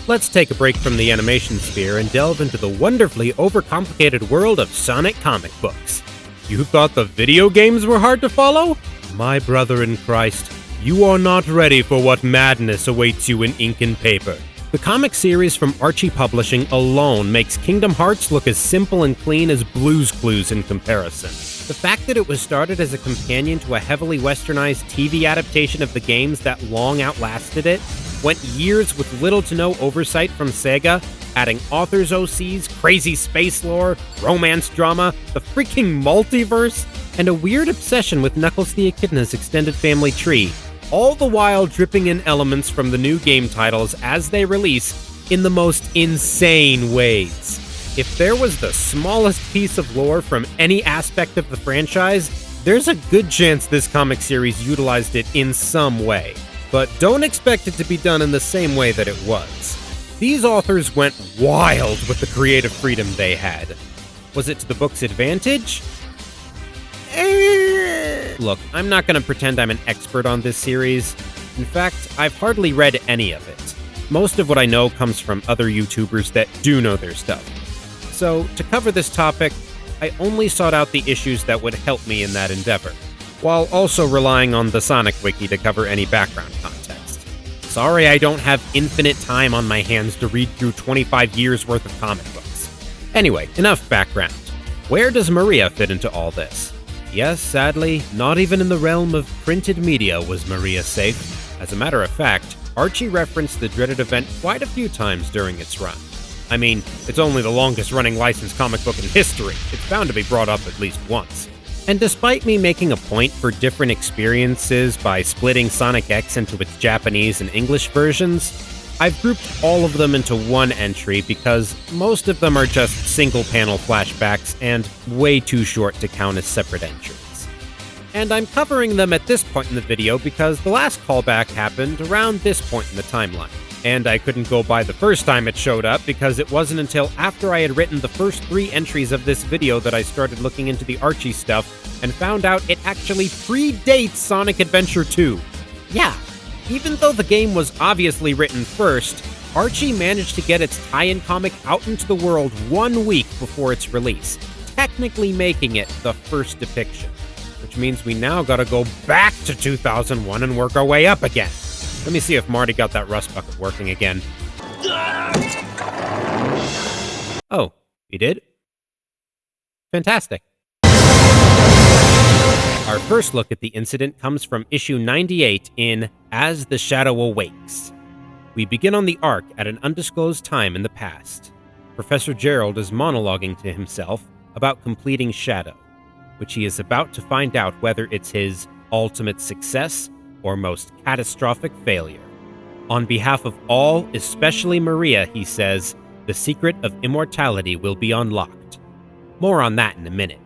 Speaker 1: let's take a break from the animation sphere and delve into the wonderfully overcomplicated world of Sonic comic books. You thought the video games were hard to follow? My brother in Christ, you are not ready for what madness awaits you in ink and paper. The comic series from Archie Publishing alone makes Kingdom Hearts look as simple and clean as Blue's Clues in comparison. The fact that it was started as a companion to a heavily westernized TV adaptation of the games that long outlasted it, went years with little to no oversight from Sega, adding authors' OCs, crazy space lore, romance drama, the freaking multiverse, and a weird obsession with Knuckles the Echidna's extended family tree, all the while dripping in elements from the new game titles as they release in the most insane ways. If there was the smallest piece of lore from any aspect of the franchise, there's a good chance this comic series utilized it in some way. But don't expect it to be done in the same way that it was. These authors went wild with the creative freedom they had. Was it to the book's advantage? Look, I'm not going to pretend I'm an expert on this series. In fact, I've hardly read any of it. Most of what I know comes from other YouTubers that do know their stuff. So, to cover this topic, I only sought out the issues that would help me in that endeavor, while also relying on the Sonic Wiki to cover any background context. Sorry I don't have infinite time on my hands to read through 25 years worth of comic books. Anyway, enough background. Where does Maria fit into all this? Yes, sadly, not even in the realm of printed media was Maria safe. As a matter of fact, Archie referenced the dreaded event quite a few times during its run. I mean, it's only the longest-running licensed comic book in history. It's bound to be brought up at least once. And despite me making a point for different experiences by splitting Sonic X into its Japanese and English versions, I've grouped all of them into one entry because most of them are just single-panel flashbacks and way too short to count as separate entries. And I'm covering them at this point in the video because the last callback happened around this point in the timeline. And I couldn't go by the first time it showed up because it wasn't until after I had written the first 3 entries of this video that I started looking into the Archie stuff and found out it actually predates Sonic Adventure 2. Yeah, even though the game was obviously written first, Archie managed to get its tie-in comic out into the world 1 week before its release, technically making it the first depiction. Which means we now gotta go back to 2001 and work our way up again. Let me see if Marty got that rust bucket working again. Oh, he did? Fantastic. Our first look at the incident comes from issue 98 in As the Shadow Awakes. We begin on the Ark at an undisclosed time in the past. Professor Gerald is monologuing to himself about completing Shadow, which he is about to find out whether it's his ultimate success or most catastrophic failure. On behalf of all, especially Maria, he says, the secret of immortality will be unlocked. More on that in a minute.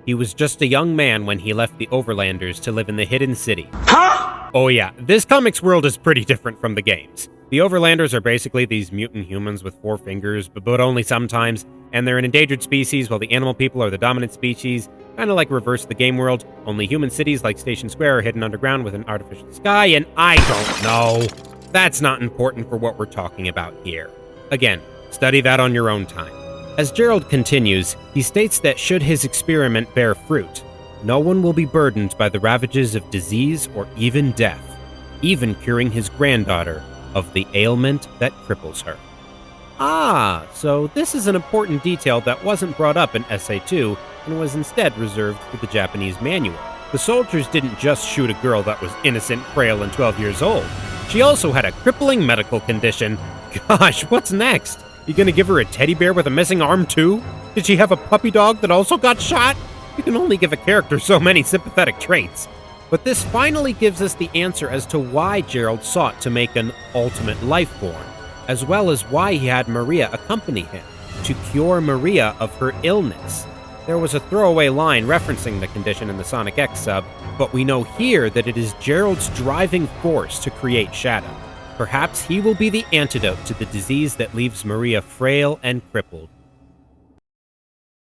Speaker 1: He was just a young man when he left the Overlanders to live in the Hidden City. Huh? Oh yeah, this comics world is pretty different from the games. The Overlanders are basically these mutant humans with 4 fingers, but only sometimes, and they're an endangered species while the animal people are the dominant species. Kind of like reverse the game world, only human cities like Station Square are hidden underground with an artificial sky, and I don't know. That's not important for what we're talking about here. Again, study that on your own time. As Gerald continues, he states that should his experiment bear fruit, no one will be burdened by the ravages of disease or even death, even curing his granddaughter of the ailment that cripples her. Ah, so this is an important detail that wasn't brought up in Essay 2 and was instead reserved for the Japanese manual. The soldiers didn't just shoot a girl that was innocent, frail, and 12 years old. She also had a crippling medical condition. Gosh, what's next? You gonna give her a teddy bear with a missing arm too? Did she have a puppy dog that also got shot? You can only give a character so many sympathetic traits. But this finally gives us the answer as to why Gerald sought to make an ultimate life form, as well as why he had Maria accompany him, to cure Maria of her illness. There was a throwaway line referencing the condition in the Sonic X sub, but we know here that it is Gerald's driving force to create Shadow. Perhaps he will be the antidote to the disease that leaves Maria frail and crippled.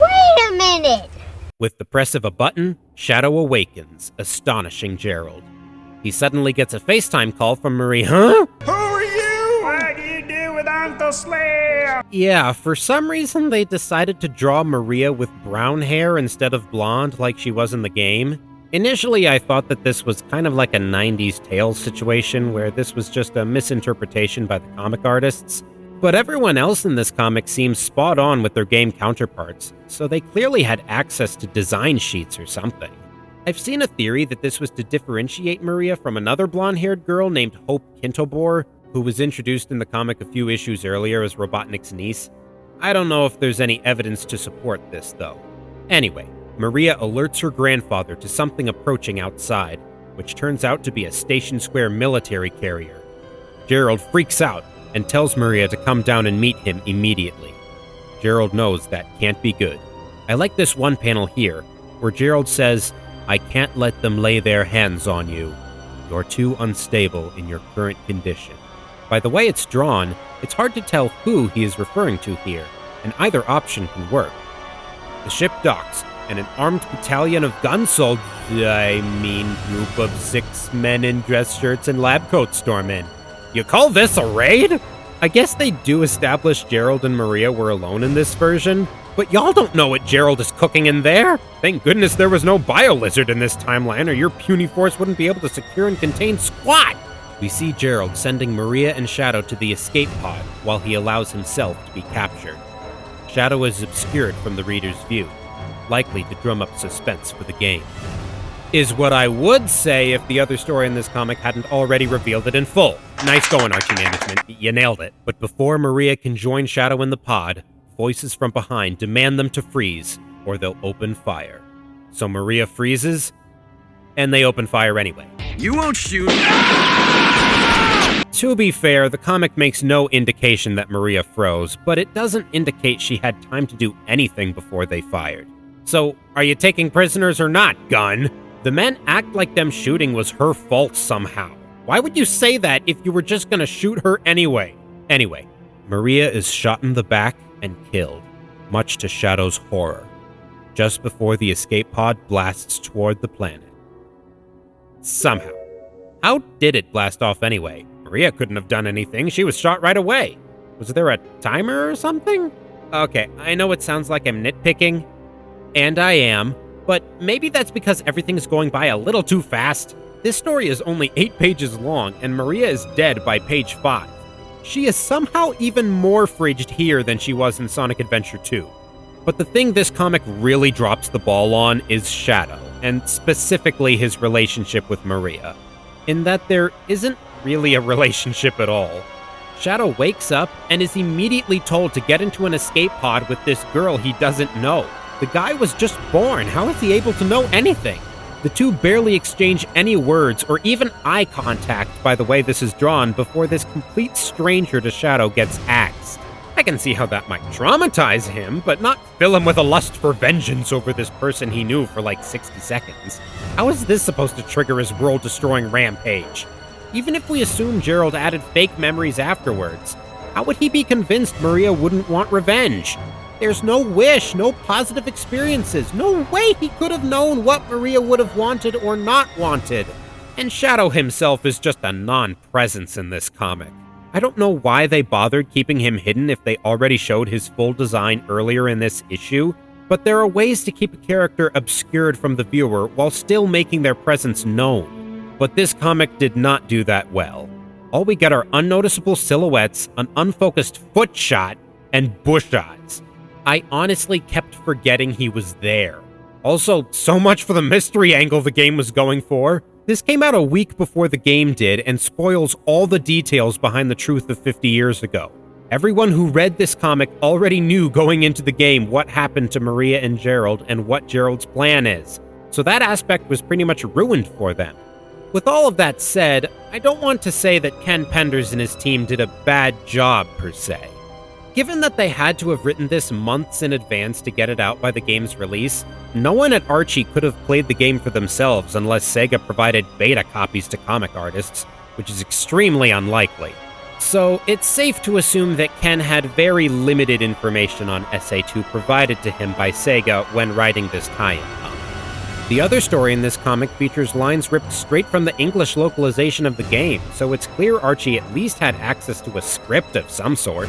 Speaker 4: Wait a minute!
Speaker 1: With the press of a button, Shadow awakens, astonishing Gerald. He suddenly gets a FaceTime call from Marie. Huh?
Speaker 3: Who are you? What do you do with Uncle
Speaker 1: Yeah, for some reason they decided to draw Maria with brown hair instead of blonde like she was in the game. Initially, I thought that this was kind of like a 90s Tales situation where this was just a misinterpretation by the comic artists. But everyone else in this comic seems spot on with their game counterparts, so they clearly had access to design sheets or something. I've seen a theory that this was to differentiate Maria from another blonde-haired girl named Hope Kintobor, who was introduced in the comic a few issues earlier as Robotnik's niece. I don't know if there's any evidence to support this, though. Anyway, Maria alerts her grandfather to something approaching outside, which turns out to be a Station Square military carrier. Gerald freaks out and tells Maria to come down and meet him immediately. Gerald knows that can't be good. I like this one panel here, where Gerald says, "I can't let them lay their hands on you. You're too unstable in your current condition." By the way it's drawn, it's hard to tell who he is referring to here, and either option can work. The ship docks, and an armed battalion of group of 6 men in dress shirts and lab coats storm in. You call this a raid? I guess they do establish Gerald and Maria were alone in this version, but y'all don't know what Gerald is cooking in there. Thank goodness there was no bio-lizard in this timeline, or your puny force wouldn't be able to secure and contain squat. We see Gerald sending Maria and Shadow to the escape pod while he allows himself to be captured. Shadow is obscured from the reader's view, likely to drum up suspense for the game. Is what I would say if the other story in this comic hadn't already revealed it in full. Nice going, Archie Management. You nailed it. But before Maria can join Shadow in the pod, voices from behind demand them to freeze, or they'll open fire. So Maria freezes, and they open fire anyway.
Speaker 10: You won't shoot!
Speaker 1: To be fair, the comic makes no indication that Maria froze, but it doesn't indicate she had time to do anything before they fired. So, are you taking prisoners or not, Gunn? The men act like them shooting was her fault somehow. Why would you say that if you were just gonna shoot her anyway? Anyway, Maria is shot in the back and killed, much to Shadow's horror, just before the escape pod blasts toward the planet. Somehow. How did it blast off anyway? Maria couldn't have done anything, she was shot right away. Was there a timer or something? Okay, I know it sounds like I'm nitpicking, and I am, but maybe that's because everything's going by a little too fast. This story is only 8 pages long, and Maria is dead by page 5. She is somehow even more fridged here than she was in Sonic Adventure 2. But the thing this comic really drops the ball on is Shadow, and specifically his relationship with Maria, in that there isn't really a relationship at all. Shadow wakes up and is immediately told to get into an escape pod with this girl he doesn't know. The guy was just born. How is he able to know anything? The two barely exchange any words or even eye contact by the way this is drawn before this complete stranger to Shadow gets axed. I can see how that might traumatize him, but not fill him with a lust for vengeance over this person he knew for like 60 seconds. How is this supposed to trigger his world-destroying rampage? Even if we assume Gerald added fake memories afterwards, how would he be convinced Maria wouldn't want revenge? There's no wish, no positive experiences, no way he could have known what Maria would have wanted or not wanted. And Shadow himself is just a non-presence in this comic. I don't know why they bothered keeping him hidden if they already showed his full design earlier in this issue, but there are ways to keep a character obscured from the viewer while still making their presence known. But this comic did not do that well. All we get are unnoticeable silhouettes, an unfocused foot shot, and bush eyes. I honestly kept forgetting he was there. Also, so much for the mystery angle the game was going for. This came out a week before the game did and spoils all the details behind the truth of 50 years ago. Everyone who read this comic already knew going into the game what happened to Maria and Gerald and what Gerald's plan is, so that aspect was pretty much ruined for them. With all of that said, I don't want to say that Ken Penders and his team did a bad job per se. Given that they had to have written this months in advance to get it out by the game's release, no one at Archie could have played the game for themselves unless Sega provided beta copies to comic artists, which is extremely unlikely. So it's safe to assume that Ken had very limited information on SA2 provided to him by Sega when writing this tie-in. The other story in this comic features lines ripped straight from the English localization of the game, so it's clear Archie at least had access to a script of some sort.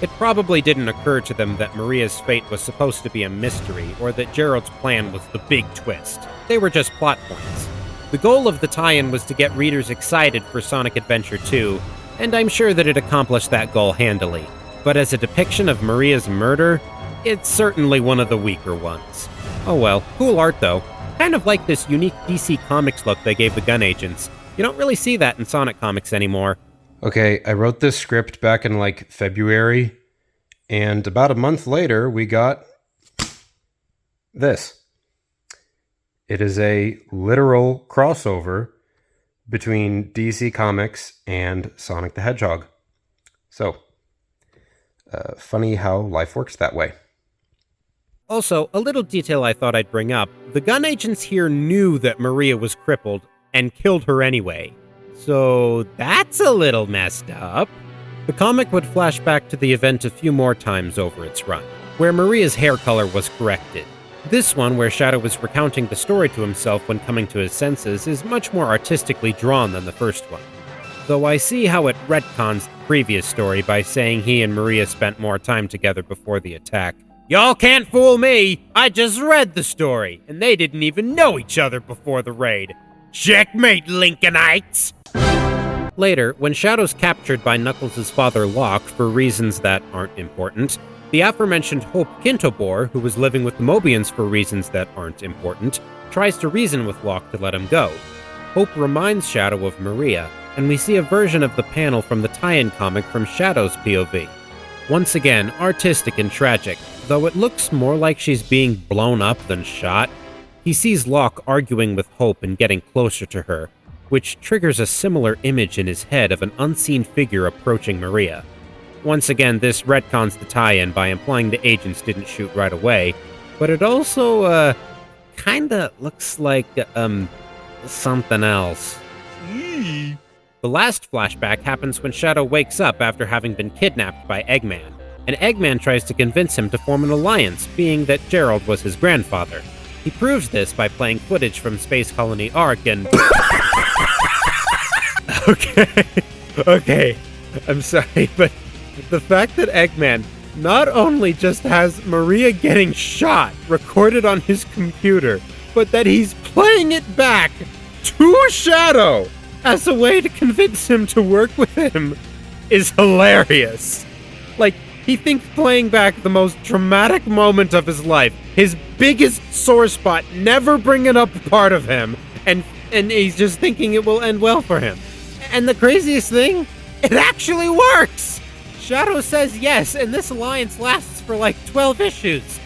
Speaker 1: It probably didn't occur to them that Maria's fate was supposed to be a mystery, or that Gerald's plan was the big twist. They were just plot points. The goal of the tie-in was to get readers excited for Sonic Adventure 2, and I'm sure that it accomplished that goal handily. But as a depiction of Maria's murder, it's certainly one of the weaker ones. Oh well, cool art though. Kind of like this unique DC Comics look they gave the gun agents. You don't really see that in Sonic Comics anymore.
Speaker 10: Okay, I wrote this script back in February, and about a month later, we got this. It is a literal crossover between DC Comics and Sonic the Hedgehog. So, funny how life works that way.
Speaker 1: Also, a little detail I thought I'd bring up. The gun agents here knew that Maria was crippled and killed her anyway. So that's a little messed up. The comic would flash back to the event a few more times over its run, where Maria's hair color was corrected. This one, where Shadow was recounting the story to himself when coming to his senses, is much more artistically drawn than the first one. Though I see how it retcons the previous story by saying he and Maria spent more time together before the attack. Y'all can't fool me! I just read the story, and they didn't even know each other before the raid. Checkmate, Lincolnites! Later, when Shadow's captured by Knuckles' father Locke for reasons that aren't important, the aforementioned Hope Kintobor, who was living with the Mobians for reasons that aren't important, tries to reason with Locke to let him go. Hope reminds Shadow of Maria, and we see a version of the panel from the tie-in comic from Shadow's POV. Once again, artistic and tragic, though it looks more like she's being blown up than shot. He sees Locke arguing with Hope and getting closer to her, which triggers a similar image in his head of an unseen figure approaching Maria. Once again, this retcons the tie-in by implying the agents didn't shoot right away, but it also, kinda looks like, something else. The last flashback happens when Shadow wakes up after having been kidnapped by Eggman, and Eggman tries to convince him to form an alliance, being that Gerald was his grandfather. He proves this by playing footage from Space Colony Arc and... Okay, I'm sorry, but the fact that Eggman not only just has Maria getting shot recorded on his computer, but that he's playing it back to Shadow as a way to convince him to work with him is hilarious. Like, he thinks playing back the most traumatic moment of his life, his biggest sore spot, never bringing up a part of him, and he's just thinking it will end well for him. And the craziest thing, it actually works! Shadow says yes, and this alliance lasts for 12 issues.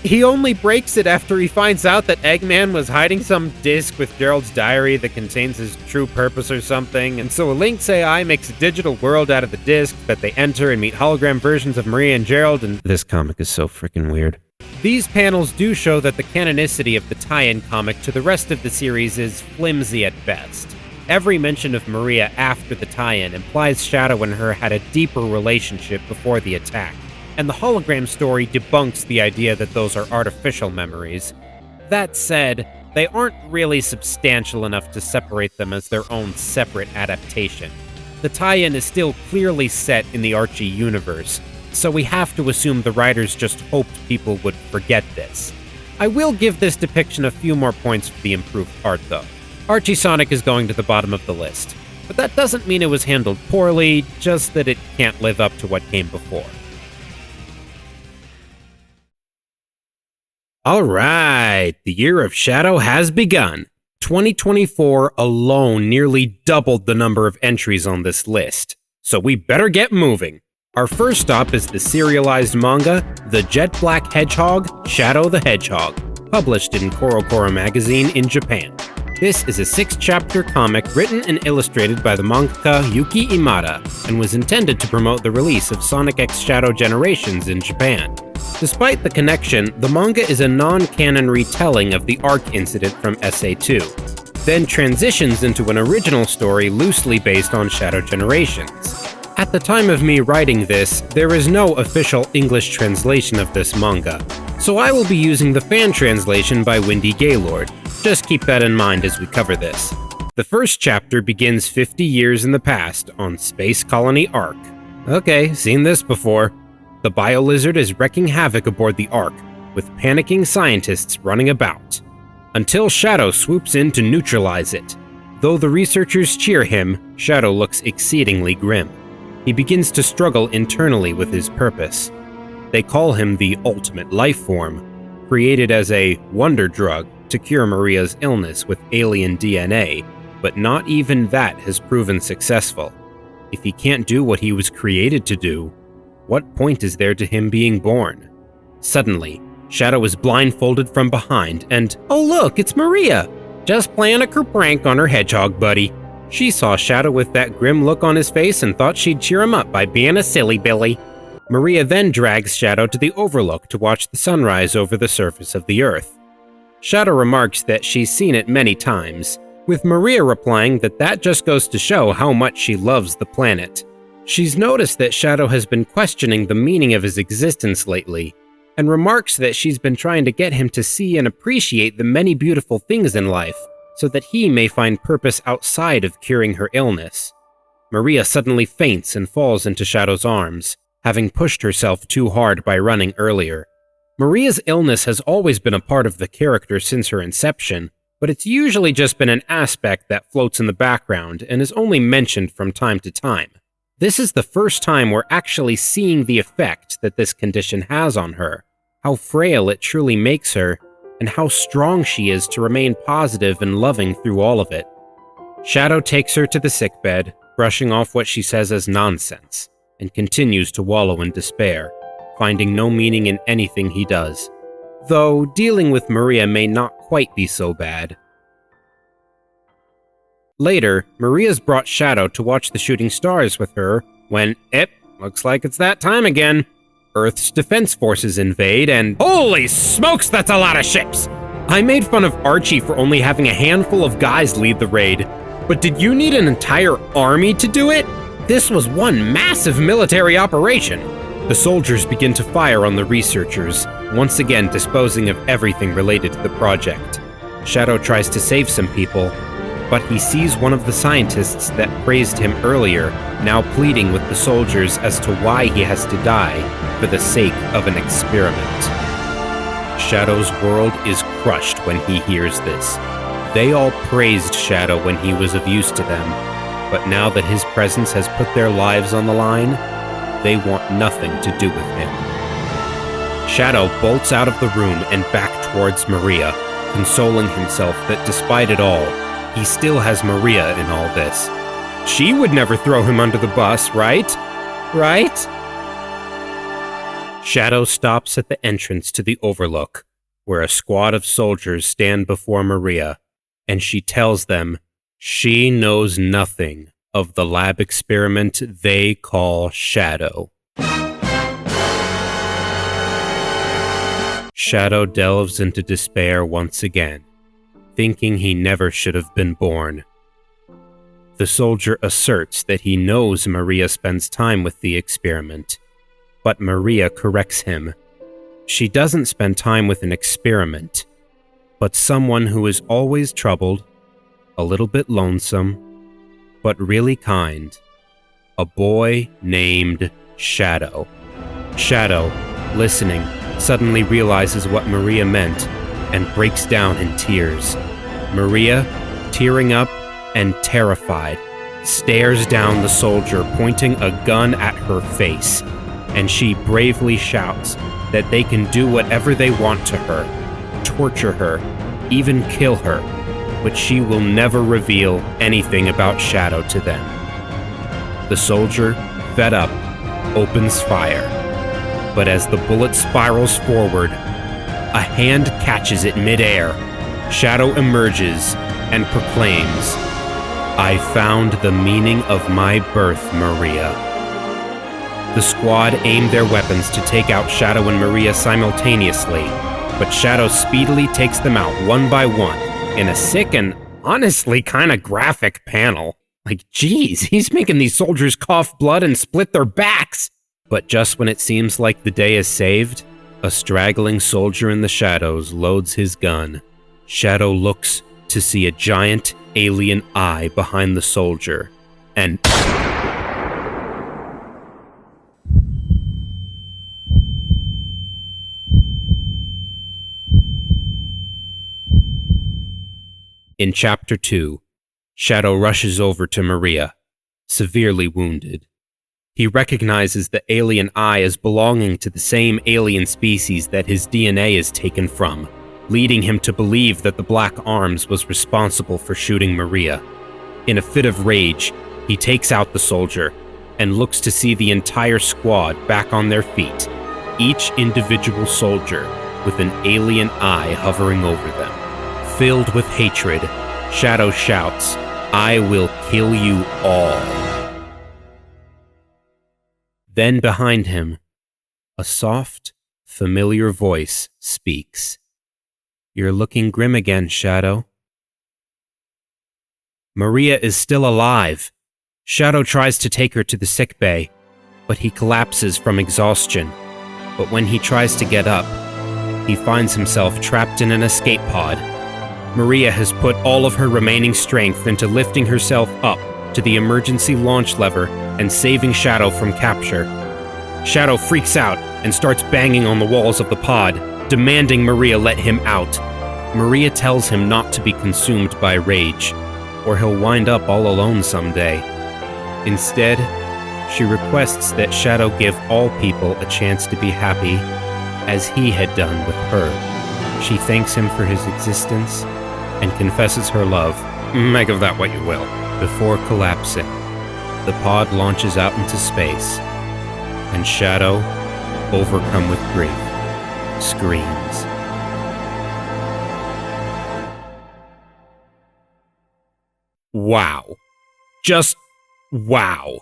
Speaker 1: He only breaks it after he finds out that Eggman was hiding some disc with Gerald's diary that contains his true purpose or something, and so a Link's AI makes a digital world out of the disc that they enter and meet hologram versions of Maria and Gerald, and this comic is so freaking weird. These panels do show that the canonicity of the tie-in comic to the rest of the series is flimsy at best. Every mention of Maria after the tie-in implies Shadow and her had a deeper relationship before the attack, and the hologram story debunks the idea that those are artificial memories. That said, they aren't really substantial enough to separate them as their own separate adaptation. The tie-in is still clearly set in the Archie universe, so we have to assume the writers just hoped people would forget this. I will give this depiction a few more points for the improved art, though. Archie Sonic is going to the bottom of the list, but that doesn't mean it was handled poorly, just that it can't live up to what came before. Alright, the year of Shadow has begun. 2024 alone nearly doubled the number of entries on this list, so we better get moving. Our first stop is the serialized manga, The Jet Black Hedgehog, Shadow the Hedgehog, published in CoroCoro magazine in Japan. This is a 6-chapter comic written and illustrated by the mangaka Yuki Imada, and was intended to promote the release of Sonic X Shadow Generations in Japan. Despite the connection, the manga is a non-canon retelling of the Arc incident from SA2, then transitions into an original story loosely based on Shadow Generations. At the time of me writing this, there is no official English translation of this manga, so I will be using the fan translation by Wendy Gaylord. Just keep that in mind as we cover this. The first chapter begins 50 years in the past on Space Colony Arc. Okay, seen this before. The bio-lizard is wreaking havoc aboard the Ark, with panicking scientists running about, until Shadow swoops in to neutralize it. Though the researchers cheer him, Shadow looks exceedingly grim. He begins to struggle internally with his purpose. They call him the ultimate life form, created as a wonder drug to cure Maria's illness with alien DNA, but not even that has proven successful. If he can't do what he was created to do, what point is there to him being born? Suddenly, Shadow is blindfolded from behind and, oh look, it's Maria! Just playing a prank on her hedgehog buddy. She saw Shadow with that grim look on his face and thought she'd cheer him up by being a silly Billy. Maria then drags Shadow to the overlook to watch the sunrise over the surface of the Earth. Shadow remarks that she's seen it many times, with Maria replying that just goes to show how much she loves the planet. She's noticed that Shadow has been questioning the meaning of his existence lately, and remarks that she's been trying to get him to see and appreciate the many beautiful things in life, so that he may find purpose outside of curing her illness. Maria suddenly faints and falls into Shadow's arms, having pushed herself too hard by running earlier. Maria's illness has always been a part of the character since her inception, but it's usually just been an aspect that floats in the background and is only mentioned from time to time. This is the first time we're actually seeing the effect that this condition has on her, how frail it truly makes her, and how strong she is to remain positive and loving through all of it. Shadow takes her to the sickbed, brushing off what she says as nonsense, and continues to wallow in despair, finding no meaning in anything he does. Though dealing with Maria may not quite be so bad. Later, Maria's brought Shadow to watch the shooting stars with her when, looks like it's that time again. Earth's defense forces invade and, holy smokes, that's a lot of ships! I made fun of Archie for only having a handful of guys lead the raid, but did you need an entire army to do it? This was one massive military operation. The soldiers begin to fire on the researchers, once again disposing of everything related to the project. Shadow tries to save some people, but he sees one of the scientists that praised him earlier now pleading with the soldiers as to why he has to die for the sake of an experiment. Shadow's world is crushed when he hears this. They all praised Shadow when he was of use to them, but now that his presence has put their lives on the line, they want nothing to do with him. Shadow bolts out of the room and back towards Maria, consoling himself that despite it all, he still has Maria in all this. She would never throw him under the bus, right? Right? Shadow stops at the entrance to the overlook, where a squad of soldiers stand before Maria, and she tells them she knows nothing of the lab experiment they call Shadow. Shadow delves into despair once again, thinking he never should have been born. The soldier asserts that he knows Maria spends time with the experiment, but Maria corrects him. She doesn't spend time with an experiment, but someone who is always troubled, a little bit lonesome, but really kind. A boy named Shadow. Shadow, listening, suddenly realizes what Maria meant and breaks down in tears. Maria, tearing up and terrified, stares down the soldier pointing a gun at her face, and she bravely shouts that they can do whatever they want to her, torture her, even kill her, but she will never reveal anything about Shadow to them. The soldier, fed up, opens fire, but as the bullet spirals forward, a hand catches it midair. Shadow emerges and proclaims, "I found the meaning of my birth, Maria." The squad aim their weapons to take out Shadow and Maria simultaneously, but Shadow speedily takes them out one by one in a sick and honestly kind of graphic panel. Like, geez, he's making these soldiers cough blood and split their backs. But just when it seems like the day is saved, a straggling soldier in the shadows loads his gun. Shadow looks to see a giant alien eye behind the soldier, and In Chapter 2, Shadow rushes over to Maria, severely wounded. He recognizes the alien eye as belonging to the same alien species that his DNA is taken from, leading him to believe that the Black Arms was responsible for shooting Maria. In a fit of rage, he takes out the soldier and looks to see the entire squad back on their feet, each individual soldier with an alien eye hovering over them. Filled with hatred, Shadow shouts, "I will kill you all." Then behind him, a soft, familiar voice speaks. "You're looking grim again, Shadow." Maria is still alive. Shadow tries to take her to the sickbay, but he collapses from exhaustion. But when he tries to get up, he finds himself trapped in an escape pod. Maria has put all of her remaining strength into lifting herself up to the emergency launch lever and saving Shadow from capture. Shadow freaks out and starts banging on the walls of the pod, demanding Maria let him out. Maria tells him not to be consumed by rage, or he'll wind up all alone someday. Instead, she requests that Shadow give all people a chance to be happy, as he had done with her. She thanks him for his existence and confesses her love, make of that what you will, before collapsing. The pod launches out into space, and Shadow, overcome with grief, screams. Wow. Just wow.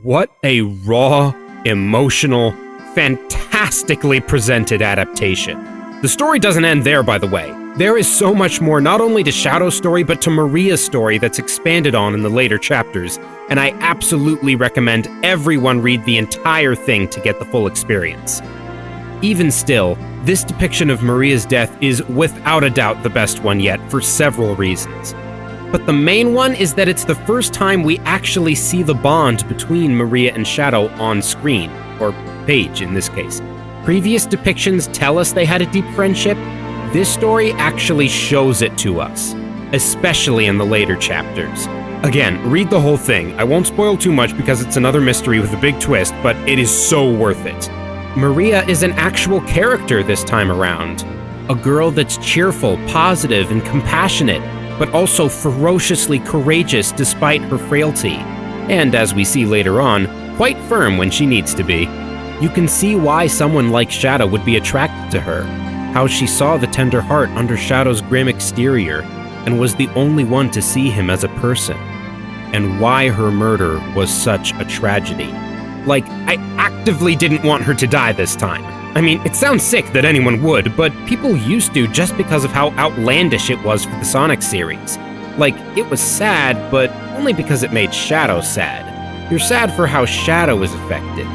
Speaker 1: What a raw, emotional, fantastically presented adaptation. The story doesn't end there, by the way. There is so much more, not only to Shadow's story, but to Maria's story that's expanded on in the later chapters, and I absolutely recommend everyone read the entire thing to get the full experience. Even still, this depiction of Maria's death is without a doubt the best one yet, for several reasons. But the main one is that it's the first time we actually see the bond between Maria and Shadow on screen, or page in this case. Previous depictions tell us they had a deep friendship. This story actually shows it to us, especially in the later chapters. Again, read the whole thing. I won't spoil too much because it's another mystery with a big twist, but it is so worth it. Maria is an actual character this time around. A girl that's cheerful, positive, and compassionate, but also ferociously courageous despite her frailty. And as we see later on, quite firm when she needs to be. You can see why someone like Shadow would be attracted to her, how she saw the tender heart under Shadow's grim exterior and was the only one to see him as a person, and why her murder was such a tragedy. Like, I actively didn't want her to die this time. I mean, it sounds sick that anyone would, but people used to just because of how outlandish it was for the Sonic series. Like, it was sad, but only because it made Shadow sad. You're sad for how Shadow is affected.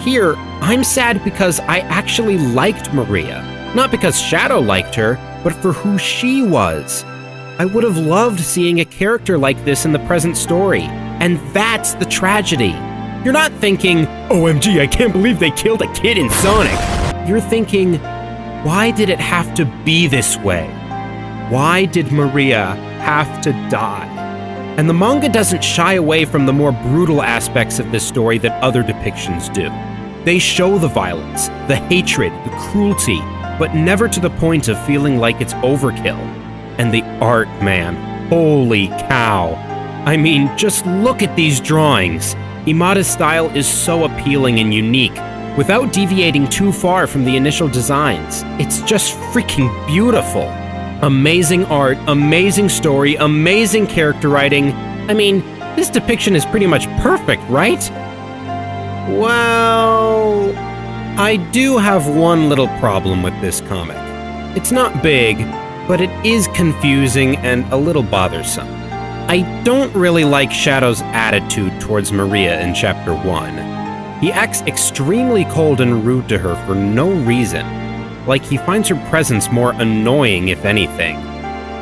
Speaker 1: Here, I'm sad because I actually liked Maria. Not because Shadow liked her, but for who she was. I would have loved seeing a character like this in the present story, and that's the tragedy. You're not thinking, OMG, I can't believe they killed a kid in Sonic. You're thinking, why did it have to be this way? Why did Maria have to die? And the manga doesn't shy away from the more brutal aspects of this story that other depictions do. They show the violence, the hatred, the cruelty, but never to the point of feeling like it's overkill. And the art, man, holy cow. I mean, just look at these drawings. Imada's style is so appealing and unique, without deviating too far from the initial designs. It's just freaking beautiful. Amazing art, amazing story, amazing character writing. I mean, this depiction is pretty much perfect, right? Well, I do have one little problem with this comic. It's not big, but it is confusing and a little bothersome. I don't really like Shadow's attitude towards Maria in Chapter 1. He acts extremely cold and rude to her for no reason. Like he finds her presence more annoying, if anything.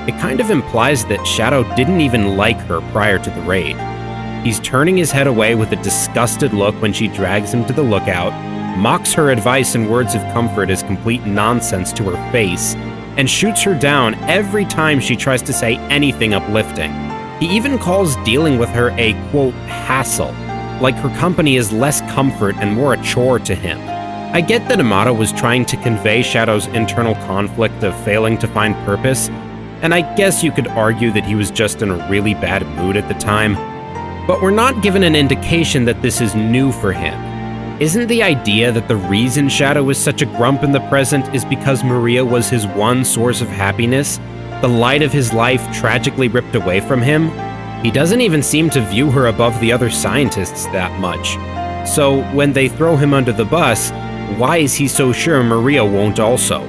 Speaker 1: It kind of implies that Shadow didn't even like her prior to the raid. He's turning his head away with a disgusted look when she drags him to the lookout, mocks her advice and words of comfort as complete nonsense to her face, and shoots her down every time she tries to say anything uplifting. He even calls dealing with her a, quote, hassle, like her company is less comfort and more a chore to him. I get that Amato was trying to convey Shadow's internal conflict of failing to find purpose, and I guess you could argue that he was just in a really bad mood at the time, but we're not given an indication that this is new for him. Isn't the idea that the reason Shadow is such a grump in the present is because Maria was his one source of happiness, the light of his life tragically ripped away from him? He doesn't even seem to view her above the other scientists that much. So when they throw him under the bus, why is he so sure Maria won't also?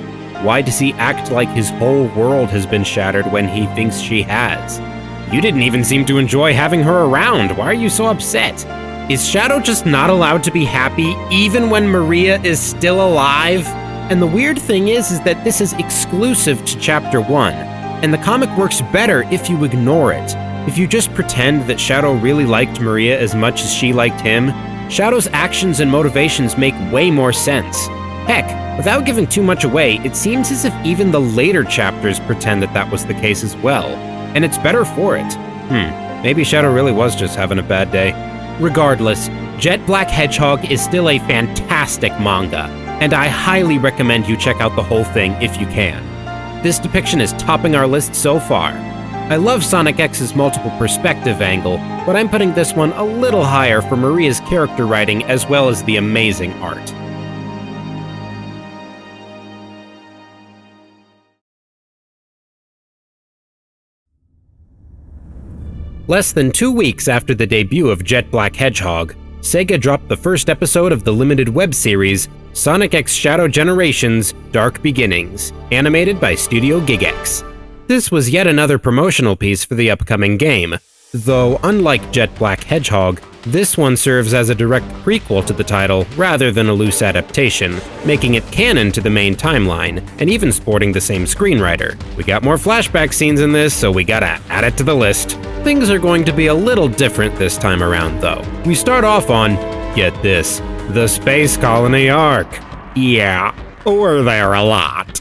Speaker 1: Why does he act like his whole world has been shattered when he thinks she has? You didn't even seem to enjoy having her around. Why are you so upset? Is Shadow just not allowed to be happy even when Maria is still alive? And the weird thing is that this is exclusive to Chapter 1, and the comic works better if you ignore it. If you just pretend that Shadow really liked Maria as much as she liked him, Shadow's actions and motivations make way more sense. Heck, without giving too much away, it seems as if even the later chapters pretend that that was the case as well, and it's better for it. Maybe Shadow really was just having a bad day. Regardless, Jet Black Hedgehog is still a fantastic manga, and I highly recommend you check out the whole thing if you can. This depiction is topping our list so far. I love Sonic X's multiple perspective angle, but I'm putting this one a little higher for Maria's character writing as well as the amazing art. Less than 2 weeks after the debut of Jet Black Hedgehog, Sega dropped the first episode of the limited web series Sonic X Shadow Generations Dark Beginnings, animated by Studio Gigex. This was yet another promotional piece for the upcoming game, though unlike Jet Black Hedgehog, this one serves as a direct prequel to the title rather than a loose adaptation, making it canon to the main timeline, and even sporting the same screenwriter. We got more flashback scenes in this, so we gotta add it to the list. Things are going to be a little different this time around, though. We start off on, get this, the Space Colony Ark. Yeah, we're there a lot.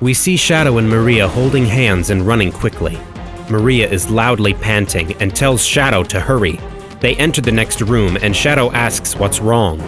Speaker 1: We see Shadow and Maria holding hands and running quickly. Maria is loudly panting and tells Shadow to hurry. They enter the next room and Shadow asks what's wrong.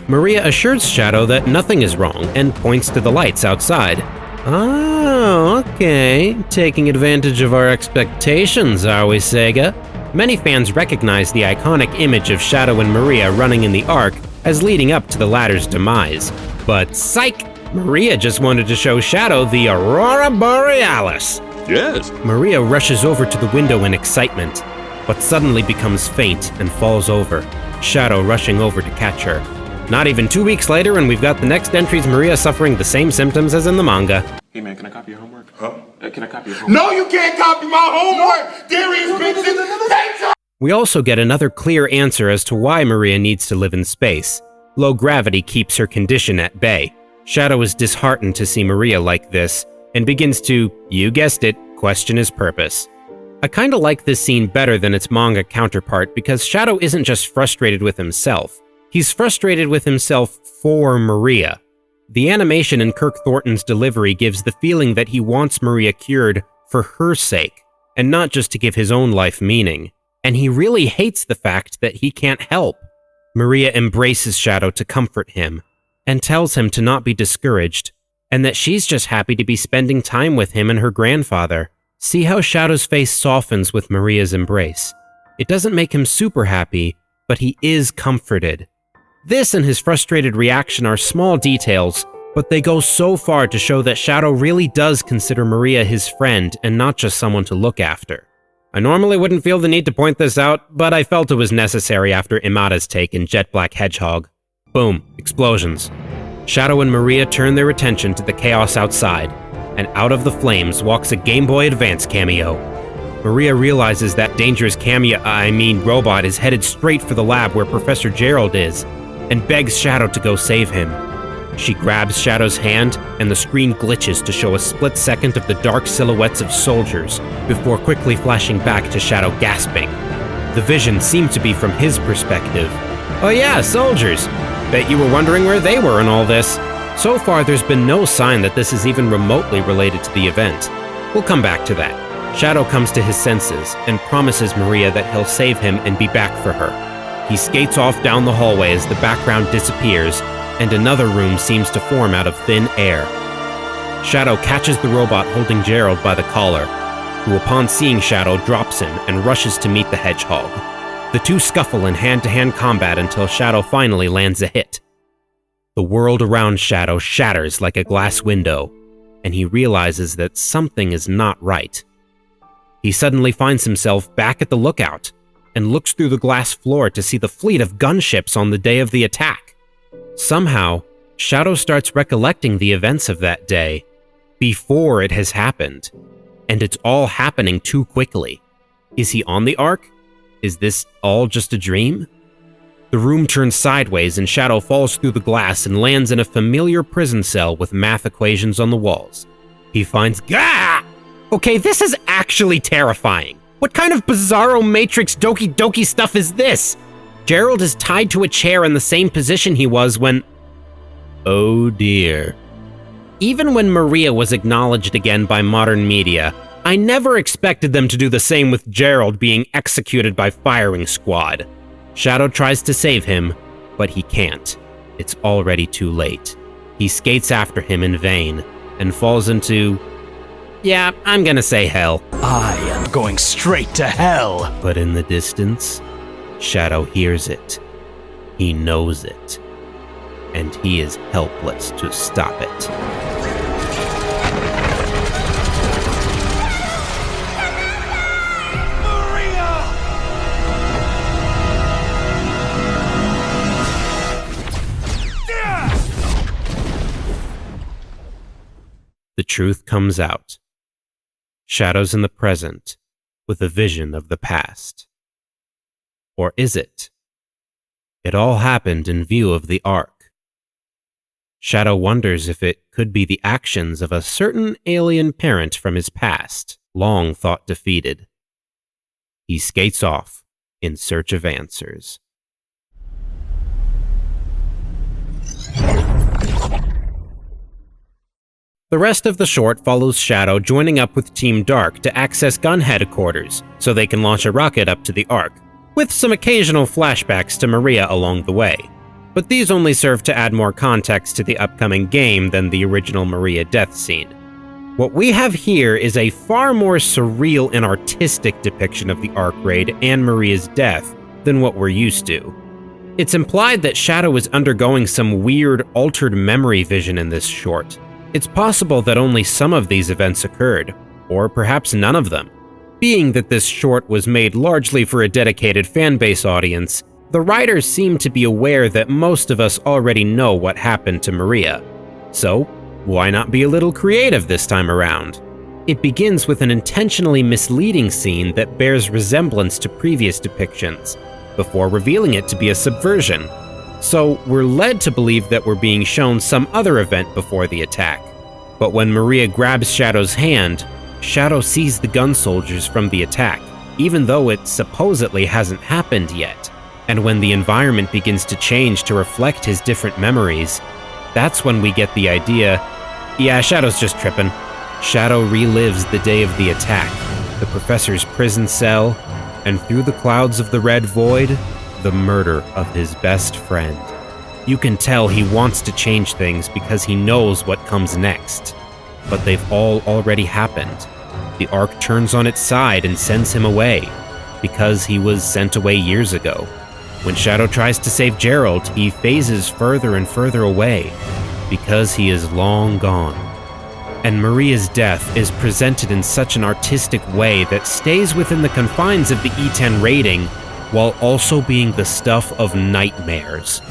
Speaker 1: Maria assures Shadow that nothing is wrong and points to the lights outside. Oh, okay. Taking advantage of our expectations, are we, Sega? Many fans recognize the iconic image of Shadow and Maria running in the Ark as leading up to the latter's demise. But psych! Maria just wanted to show Shadow the Aurora Borealis.
Speaker 2: Yes.
Speaker 1: Maria rushes over to the window in excitement, but suddenly becomes faint and falls over, Shadow rushing over to catch her. Not even 2 weeks later, and we've got the next entry's Maria suffering the same symptoms as in the manga.
Speaker 11: Hey man, can I copy your homework?
Speaker 2: Huh?
Speaker 11: Can I copy your homework?
Speaker 3: No, you can't copy my homework! Darius Benson!
Speaker 1: We also get another clear answer as to why Maria needs to live in space. Low gravity keeps her condition at bay. Shadow is disheartened to see Maria like this, and begins to, you guessed it, question his purpose. I kinda like this scene better than its manga counterpart because Shadow isn't just frustrated with himself. He's frustrated with himself for Maria. The animation in Kirk Thornton's delivery gives the feeling that he wants Maria cured for her sake, and not just to give his own life meaning. And he really hates the fact that he can't help. Maria embraces Shadow to comfort him, and tells him to not be discouraged, and that she's just happy to be spending time with him and her grandfather. See how Shadow's face softens with Maria's embrace. It doesn't make him super happy, but he is comforted. This and his frustrated reaction are small details, but they go so far to show that Shadow really does consider Maria his friend and not just someone to look after. I normally wouldn't feel the need to point this out, but I felt it was necessary after Imada's take in Jet Black Hedgehog. Boom, explosions. Shadow and Maria turn their attention to the chaos outside, and out of the flames walks a Game Boy Advance cameo. Maria realizes that dangerous robot is headed straight for the lab where Professor Gerald is, and begs Shadow to go save him. She grabs Shadow's hand, and the screen glitches to show a split second of the dark silhouettes of soldiers, before quickly flashing back to Shadow gasping. The vision seemed to be from his perspective, Oh yeah, soldiers. Bet you were wondering where they were in all this. So far, there's been no sign that this is even remotely related to the event. We'll come back to that. Shadow comes to his senses and promises Maria that he'll save him and be back for her. He skates off down the hallway as the background disappears, and another room seems to form out of thin air. Shadow catches the robot holding Gerald by the collar, who upon seeing Shadow drops him and rushes to meet the hedgehog. The two scuffle in hand-to-hand combat until Shadow finally lands a hit. The world around Shadow shatters like a glass window, and he realizes that something is not right. He suddenly finds himself back at the lookout and looks through the glass floor to see the fleet of gunships on the day of the attack. Somehow, Shadow starts recollecting the events of that day before it has happened, and it's all happening too quickly. Is he on the Ark? Is this all just a dream? The room turns sideways and Shadow falls through the glass and lands in a familiar prison cell with math equations on the walls. He finds Gah! Okay, this is actually terrifying. What kind of bizarro Matrix Doki Doki stuff is this? Gerald is tied to a chair in the same position he was when... Oh dear. Even when Maria was acknowledged again by modern media, I never expected them to do the same with Gerald being executed by firing squad. Shadow tries to save him, but he can't. It's already too late. He skates after him in vain and falls into... yeah, I'm gonna say hell.
Speaker 8: I am going straight to hell.
Speaker 1: But in the distance, Shadow hears it. He knows it. And he is helpless to stop it. The truth comes out. Shadow's in the present, with a vision of the past. Or is it? It all happened in view of the Ark. Shadow wonders if it could be the actions of a certain alien parent from his past, long thought defeated. He skates off in search of answers. The rest of the short follows Shadow joining up with Team Dark to access gun headquarters so they can launch a rocket up to the Ark, with some occasional flashbacks to Maria along the way. But these only serve to add more context to the upcoming game than the original Maria death scene. What we have here is a far more surreal and artistic depiction of the Ark raid and Maria's death than what we're used to. It's implied that Shadow is undergoing some weird, altered memory vision in this short. It's possible that only some of these events occurred, or perhaps none of them. Being that this short was made largely for a dedicated fanbase audience, the writers seem to be aware that most of us already know what happened to Maria. So, why not be a little creative this time around? It begins with an intentionally misleading scene that bears resemblance to previous depictions, before revealing it to be a subversion. So we're led to believe that we're being shown some other event before the attack. But when Maria grabs Shadow's hand, Shadow sees the gun soldiers from the attack, even though it supposedly hasn't happened yet. And when the environment begins to change to reflect his different memories, that's when we get the idea, yeah, Shadow's just tripping. Shadow relives the day of the attack, the professor's prison cell, and through the clouds of the red void, the murder of his best friend. You can tell he wants to change things because he knows what comes next. But they've all already happened. The Ark turns on its side and sends him away, because he was sent away years ago. When Shadow tries to save Gerald, he phases further and further away, because he is long gone. And Maria's death is presented in such an artistic way that stays within the confines of the E10 rating, while also being the stuff of nightmares.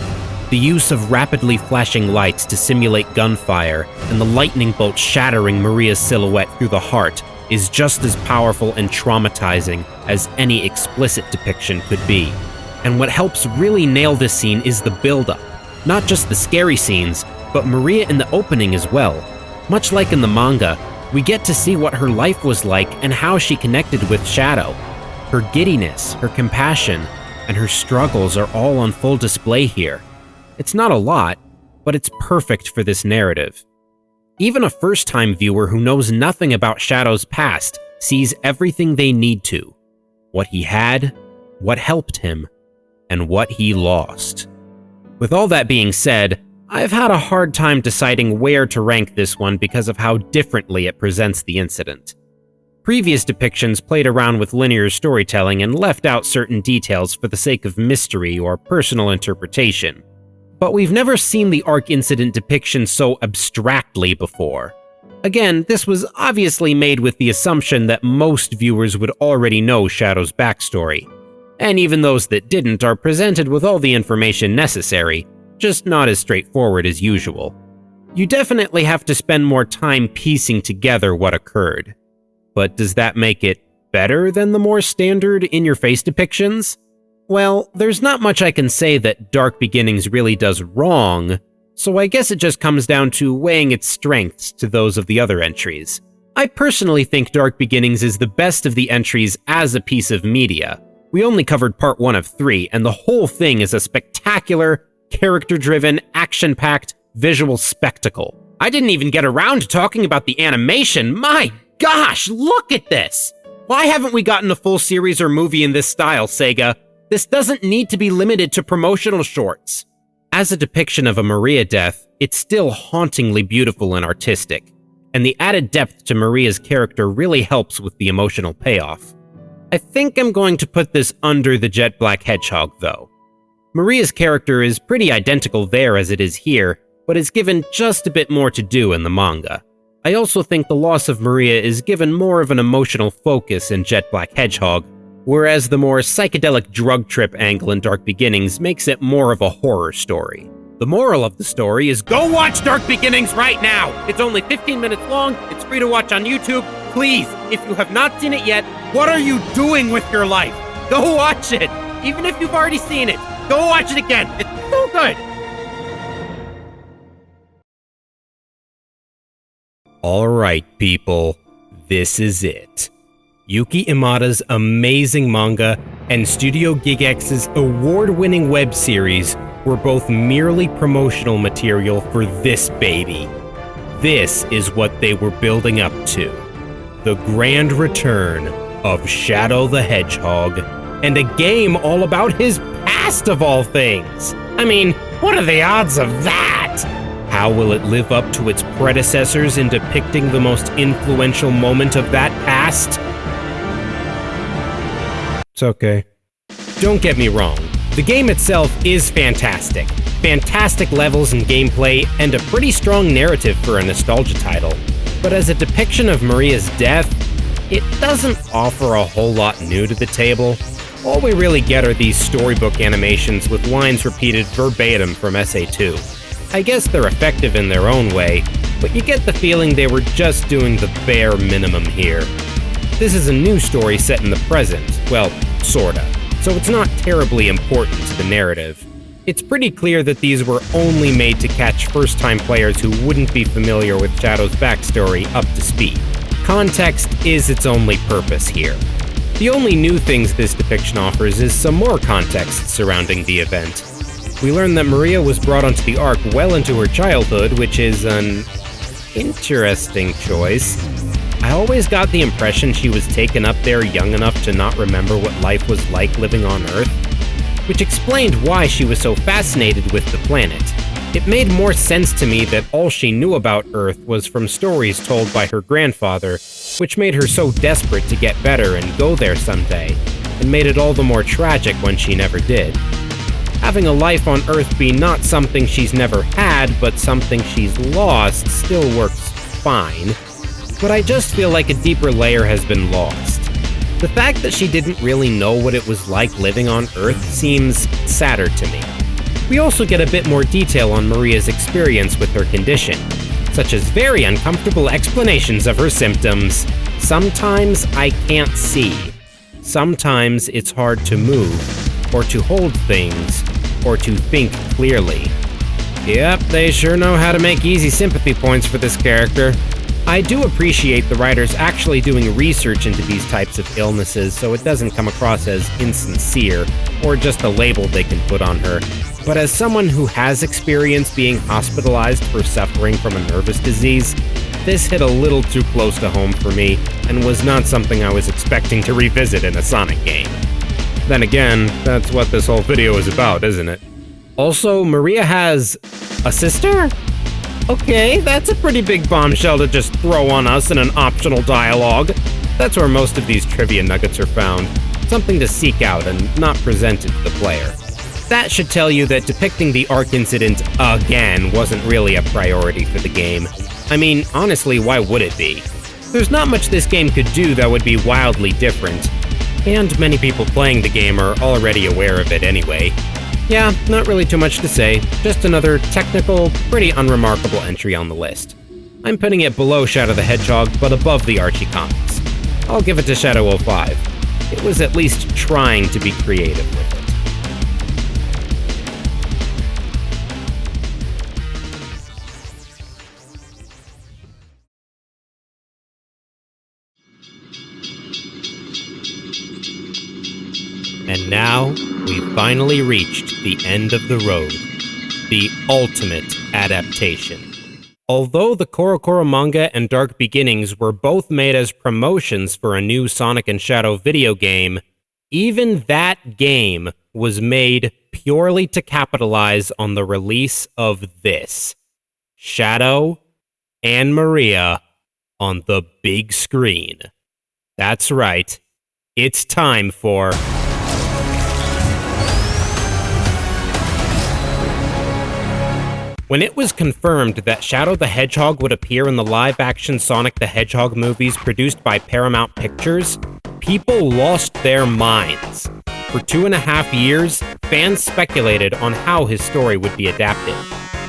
Speaker 1: The use of rapidly flashing lights to simulate gunfire and the lightning bolt shattering Maria's silhouette through the heart is just as powerful and traumatizing as any explicit depiction could be. And what helps really nail this scene is the build-up. Not just the scary scenes, but Maria in the opening as well. Much like in the manga, we get to see what her life was like and how she connected with Shadow. Her giddiness, her compassion, and her struggles are all on full display here. It's not a lot, but it's perfect for this narrative. Even a first-time viewer who knows nothing about Shadow's past sees everything they need to. What he had, what helped him, and what he lost. With all that being said, I've had a hard time deciding where to rank this one because of how differently it presents the incident. Previous depictions played around with linear storytelling and left out certain details for the sake of mystery or personal interpretation. But we've never seen the Ark incident depiction so abstractly before. Again, this was obviously made with the assumption that most viewers would already know Shadow's backstory, and even those that didn't are presented with all the information necessary, just not as straightforward as usual. You definitely have to spend more time piecing together what occurred. But does that make it better than the more standard in-your-face depictions? Well, there's not much I can say that Dark Beginnings really does wrong, so I guess it just comes down to weighing its strengths to those of the other entries. I personally think Dark Beginnings is the best of the entries as a piece of media. We only covered part 1 of 3, and the whole thing is a spectacular, character-driven, action-packed, visual spectacle. I didn't even get around to talking about the animation. My gosh, look at this! Why haven't we gotten a full series or movie in this style, Sega? This doesn't need to be limited to promotional shorts. As a depiction of a Maria death, it's still hauntingly beautiful and artistic, and the added depth to Maria's character really helps with the emotional payoff. I think I'm going to put this under the Jet Black Hedgehog, though. Maria's character is pretty identical there as it is here, but is given just a bit more to do in the manga. I also think the loss of Maria is given more of an emotional focus in Jet Black Hedgehog, whereas the more psychedelic drug trip angle in Dark Beginnings makes it more of a horror story. The moral of the story is go watch Dark Beginnings right now! It's only 15 minutes long, it's free to watch on YouTube. Please, if you have not seen it yet, what are you doing with your life? Go watch it! Even if you've already seen it, go watch it again! It's so good! Alright, people, this is it. Yuki Imada's amazing manga and Studio Gigx's award-winning web series were both merely promotional material for this baby. This is what they were building up to. The grand return of Shadow the Hedgehog, and a game all about his past of all things. I mean, what are the odds of that? How will it live up to its predecessors in depicting the most influential moment of that past? It's okay. Don't get me wrong, the game itself is fantastic. Fantastic levels and gameplay, and a pretty strong narrative for a nostalgia title. But as a depiction of Maria's death, it doesn't offer a whole lot new to the table. All we really get are these storybook animations with lines repeated verbatim from SA2. I guess they're effective in their own way, but you get the feeling they were just doing the bare minimum here. This is a new story set in the present, well, sorta, so it's not terribly important to the narrative. It's pretty clear that these were only made to catch first-time players who wouldn't be familiar with Shadow's backstory up to speed. Context is its only purpose here. The only new things this depiction offers is some more context surrounding the event. We learn that Maria was brought onto the Ark well into her childhood, which is an interesting choice. I always got the impression she was taken up there young enough to not remember what life was like living on Earth, which explained why she was so fascinated with the planet. It made more sense to me that all she knew about Earth was from stories told by her grandfather, which made her so desperate to get better and go there someday, and made it all the more tragic when she never did. Having a life on Earth be not something she's never had, but something she's lost still works fine, but I just feel like a deeper layer has been lost. The fact that she didn't really know what it was like living on Earth seems sadder to me. We also get a bit more detail on Maria's experience with her condition, such as very uncomfortable explanations of her symptoms. Sometimes I can't see. Sometimes it's hard to move, or to hold things, or to think clearly. Yep, they sure know how to make easy sympathy points for this character. I do appreciate the writers actually doing research into these types of illnesses so it doesn't come across as insincere or just a label they can put on her. But as someone who has experience being hospitalized for suffering from a nervous disease, this hit a little too close to home for me and was not something I was expecting to revisit in a Sonic game. Then again, that's what this whole video is about, isn't it? Also, Maria has a sister? Okay, that's a pretty big bombshell to just throw on us in an optional dialogue. That's where most of these trivia nuggets are found. Something to seek out and not presented to the player. That should tell you that depicting the Ark incident again wasn't really a priority for the game. I mean, honestly, why would it be? There's not much this game could do that would be wildly different. And many people playing the game are already aware of it anyway. Yeah, not really too much to say, just another technical, pretty unremarkable entry on the list. I'm putting it below Shadow the Hedgehog, but above the Archie Comics. I'll give it to Shadow 05. It was at least trying to be creative with it. And now, we've finally reached the end of the road. The ultimate adaptation. Although the Korokoro manga and Dark Beginnings were both made as promotions for a new Sonic and Shadow video game, even that game was made purely to capitalize on the release of this. Shadow and Maria on the big screen. That's right. It's time for... When it was confirmed that Shadow the Hedgehog would appear in the live-action Sonic the Hedgehog movies produced by Paramount Pictures, people lost their minds. For 2.5 years, fans speculated on how his story would be adapted.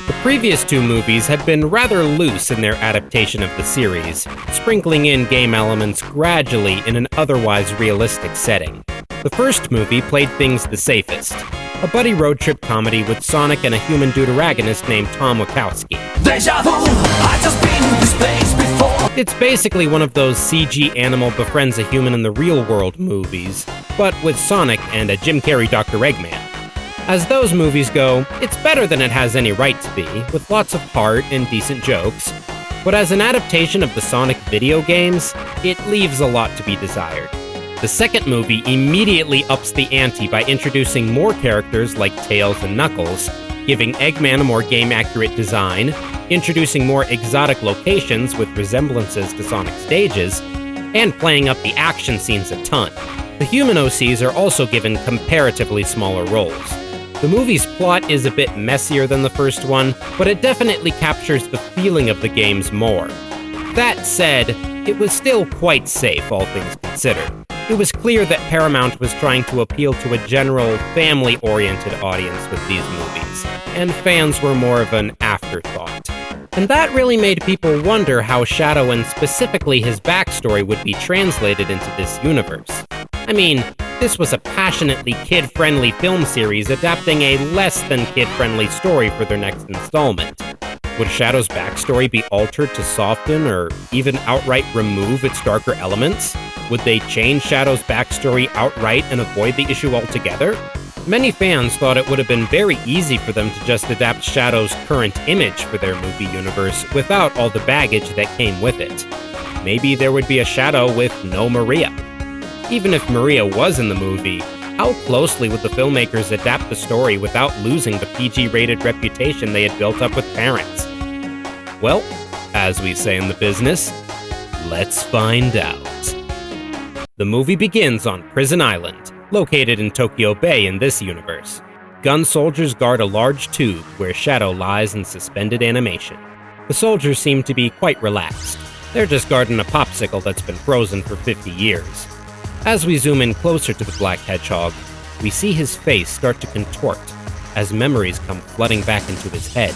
Speaker 1: The previous two movies had been rather loose in their adaptation of the series, sprinkling in game elements gradually in an otherwise realistic setting. The first movie played things the safest. A buddy road trip comedy with Sonic and a human deuteragonist named Tom Wachowski. Deja vu, I just been in this place before. It's basically one of those CG animal befriends a human in the real world movies, but with Sonic and a Jim Carrey Dr. Eggman. As those movies go, it's better than it has any right to be, with lots of heart and decent jokes. But as an adaptation of the Sonic video games, it leaves a lot to be desired. The second movie immediately ups the ante by introducing more characters like Tails and Knuckles, giving Eggman a more game-accurate design, introducing more exotic locations with resemblances to Sonic stages, and playing up the action scenes a ton. The human OCs are also given comparatively smaller roles. The movie's plot is a bit messier than the first one, but it definitely captures the feeling of the games more. That said, it was still quite safe, all things considered. It was clear that Paramount was trying to appeal to a general, family-oriented audience with these movies, and fans were more of an afterthought. And that really made people wonder how Shadow and specifically his backstory would be translated into this universe. I mean, this was a passionately kid-friendly film series adapting a less than kid-friendly story for their next installment. Would Shadow's backstory be altered to soften or even outright remove its darker elements? Would they change Shadow's backstory outright and avoid the issue altogether? Many fans thought it would have been very easy for them to just adapt Shadow's current image for their movie universe without all the baggage that came with it. Maybe there would be a Shadow with no Maria. Even if Maria was in the movie, how closely would the filmmakers adapt the story without losing the PG-rated reputation they had built up with parents? Well, as we say in the business, let's find out. The movie begins on Prison Island, located in Tokyo Bay in this universe. Gun soldiers guard a large tube where Shadow lies in suspended animation. The soldiers seem to be quite relaxed. They're just guarding a popsicle that's been frozen for 50 years. As we zoom in closer to the Black Hedgehog, we see his face start to contort as memories come flooding back into his head.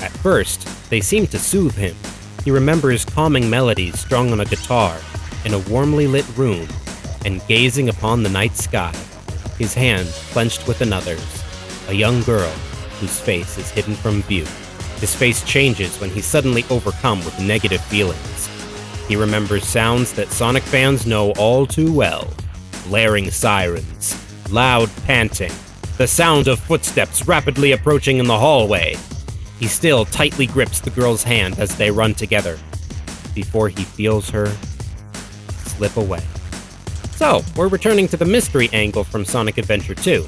Speaker 1: At first, they seem to soothe him. He remembers calming melodies strung on a guitar in a warmly lit room and gazing upon the night sky, his hand clenched with another's, a young girl whose face is hidden from view. His face changes when he's suddenly overcome with negative feelings. He remembers sounds that Sonic fans know all too well. Blaring sirens, loud panting, the sound of footsteps rapidly approaching in the hallway. He still tightly grips the girl's hand as they run together, before he feels her slip away. So, we're returning to the mystery angle from Sonic Adventure 2.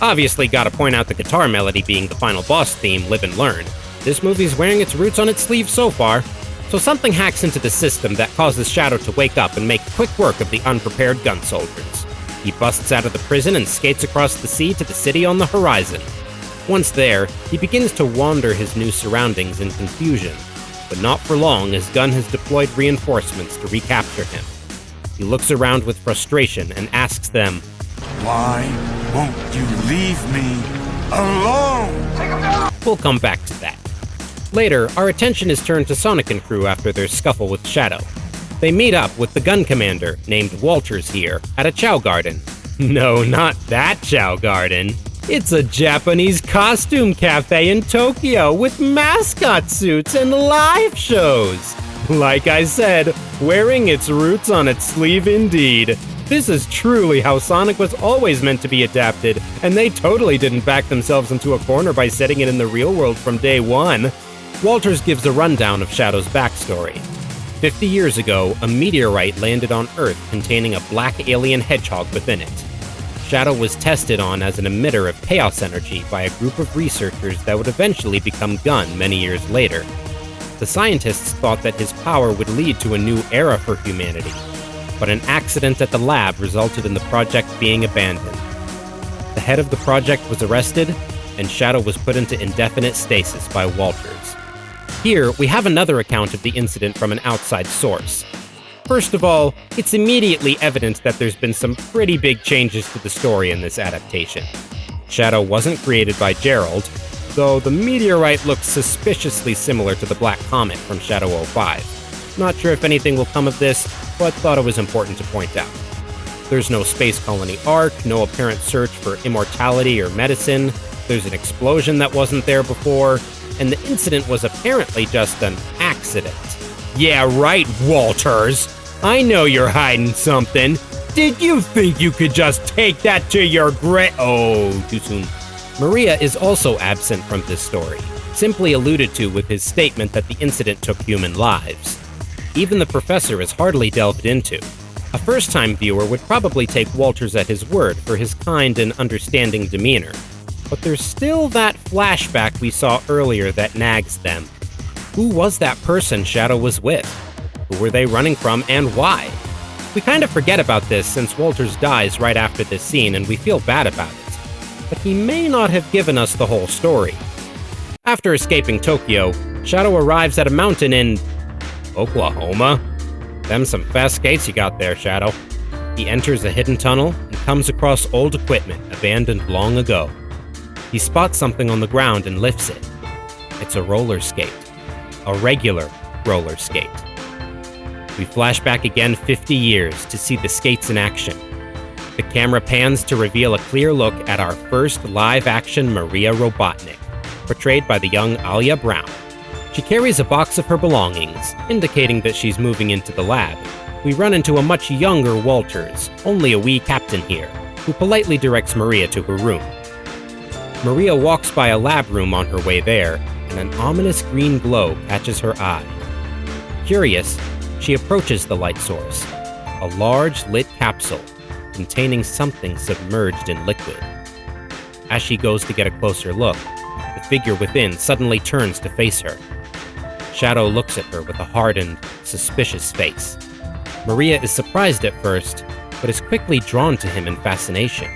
Speaker 1: Obviously gotta point out the guitar melody being the final boss theme, Live and Learn. This movie's wearing its roots on its sleeve so far, so something hacks into the system that causes Shadow to wake up and make quick work of the unprepared gun soldiers. He busts out of the prison and skates across the sea to the city on the horizon. Once there, he begins to wander his new surroundings in confusion, but not for long as Gunn has deployed reinforcements to recapture him. He looks around with frustration and asks them,
Speaker 12: "Why won't you leave me alone?"
Speaker 1: We'll come back to that. Later, our attention is turned to Sonic and crew after their scuffle with Shadow. They meet up with the gun commander, named Walters here, at a Chow Garden. No, not that Chow Garden. It's a Japanese costume cafe in Tokyo with mascot suits and live shows. Like I said, wearing its roots on its sleeve indeed. This is truly how Sonic was always meant to be adapted, and they totally didn't back themselves into a corner by setting it in the real world from day one. Walters gives a rundown of Shadow's backstory. 50 years ago, a meteorite landed on Earth containing a black alien hedgehog within it. Shadow was tested on as an emitter of chaos energy by a group of researchers that would eventually become Gunn many years later. The scientists thought that his power would lead to a new era for humanity, but an accident at the lab resulted in the project being abandoned. The head of the project was arrested, and Shadow was put into indefinite stasis by Walters. Here, we have another account of the incident from an outside source. First of all, it's immediately evident that there's been some pretty big changes to the story in this adaptation. Shadow wasn't created by Gerald, though the meteorite looks suspiciously similar to the Black Comet from Shadow 05. Not sure if anything will come of this, but thought it was important to point out. There's no space colony arc, no apparent search for immortality or medicine, there's an explosion that wasn't there before, and the incident was apparently just an accident. Yeah, right, Walters. I know you're hiding something. Did you think you could just take that to your grave? Oh, too soon. Maria is also absent from this story, simply alluded to with his statement that the incident took human lives. Even the professor is hardly delved into. A first-time viewer would probably take Walters at his word for his kind and understanding demeanor. But there's still that flashback we saw earlier that nags them. Who was that person Shadow was with? Who were they running from and why? We kind of forget about this since Walters dies right after this scene and we feel bad about it. But he may not have given us the whole story. After escaping Tokyo, Shadow arrives at a mountain in Oklahoma? Them some fast skates you got there, Shadow. He enters a hidden tunnel and comes across old equipment abandoned long ago. He spots something on the ground and lifts it. It's a roller skate. A regular roller skate. We flash back again 50 years to see the skates in action. The camera pans to reveal a clear look at our first live-action Maria Robotnik, portrayed by the young Alia Brown. She carries a box of her belongings, indicating that she's moving into the lab. We run into a much younger Walters, only a wee captain here, who politely directs Maria to her room. Maria walks by a lab room on her way there, and an ominous green glow catches her eye. Curious, she approaches the light source, a large lit capsule containing something submerged in liquid. As she goes to get a closer look, the figure within suddenly turns to face her. Shadow looks at her with a hardened, suspicious face. Maria is surprised at first, but is quickly drawn to him in fascination.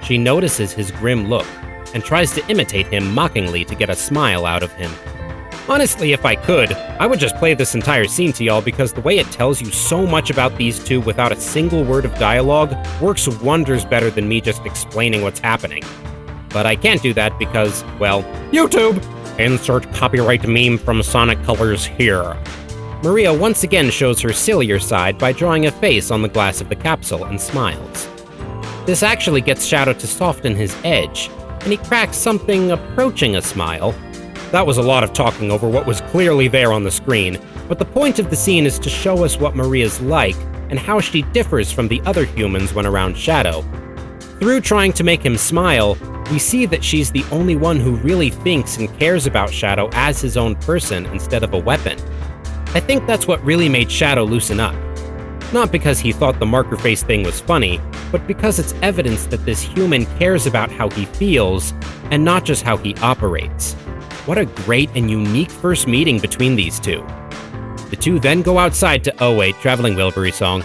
Speaker 1: She notices his grim look and tries to imitate him mockingly to get a smile out of him. Honestly, if I could, I would just play this entire scene to y'all because the way it tells you so much about these two without a single word of dialogue works wonders better than me just explaining what's happening. But I can't do that because, well, YouTube! Insert copyright meme from Sonic Colors here. Maria once again shows her sillier side by drawing a face on the glass of the capsule and smiles. This actually gets Shadow to soften his edge, and he cracks something approaching a smile. That was a lot of talking over what was clearly there on the screen, but the point of the scene is to show us what Maria's like and how she differs from the other humans when around Shadow. Through trying to make him smile, we see that she's the only one who really thinks and cares about Shadow as his own person instead of a weapon. I think that's what really made Shadow loosen up. Not because he thought the marker face thing was funny, but because it's evidence that this human cares about how he feels and not just how he operates. What a great and unique first meeting between these two. The two then go outside to Oh Wait, Traveling Wilbury song.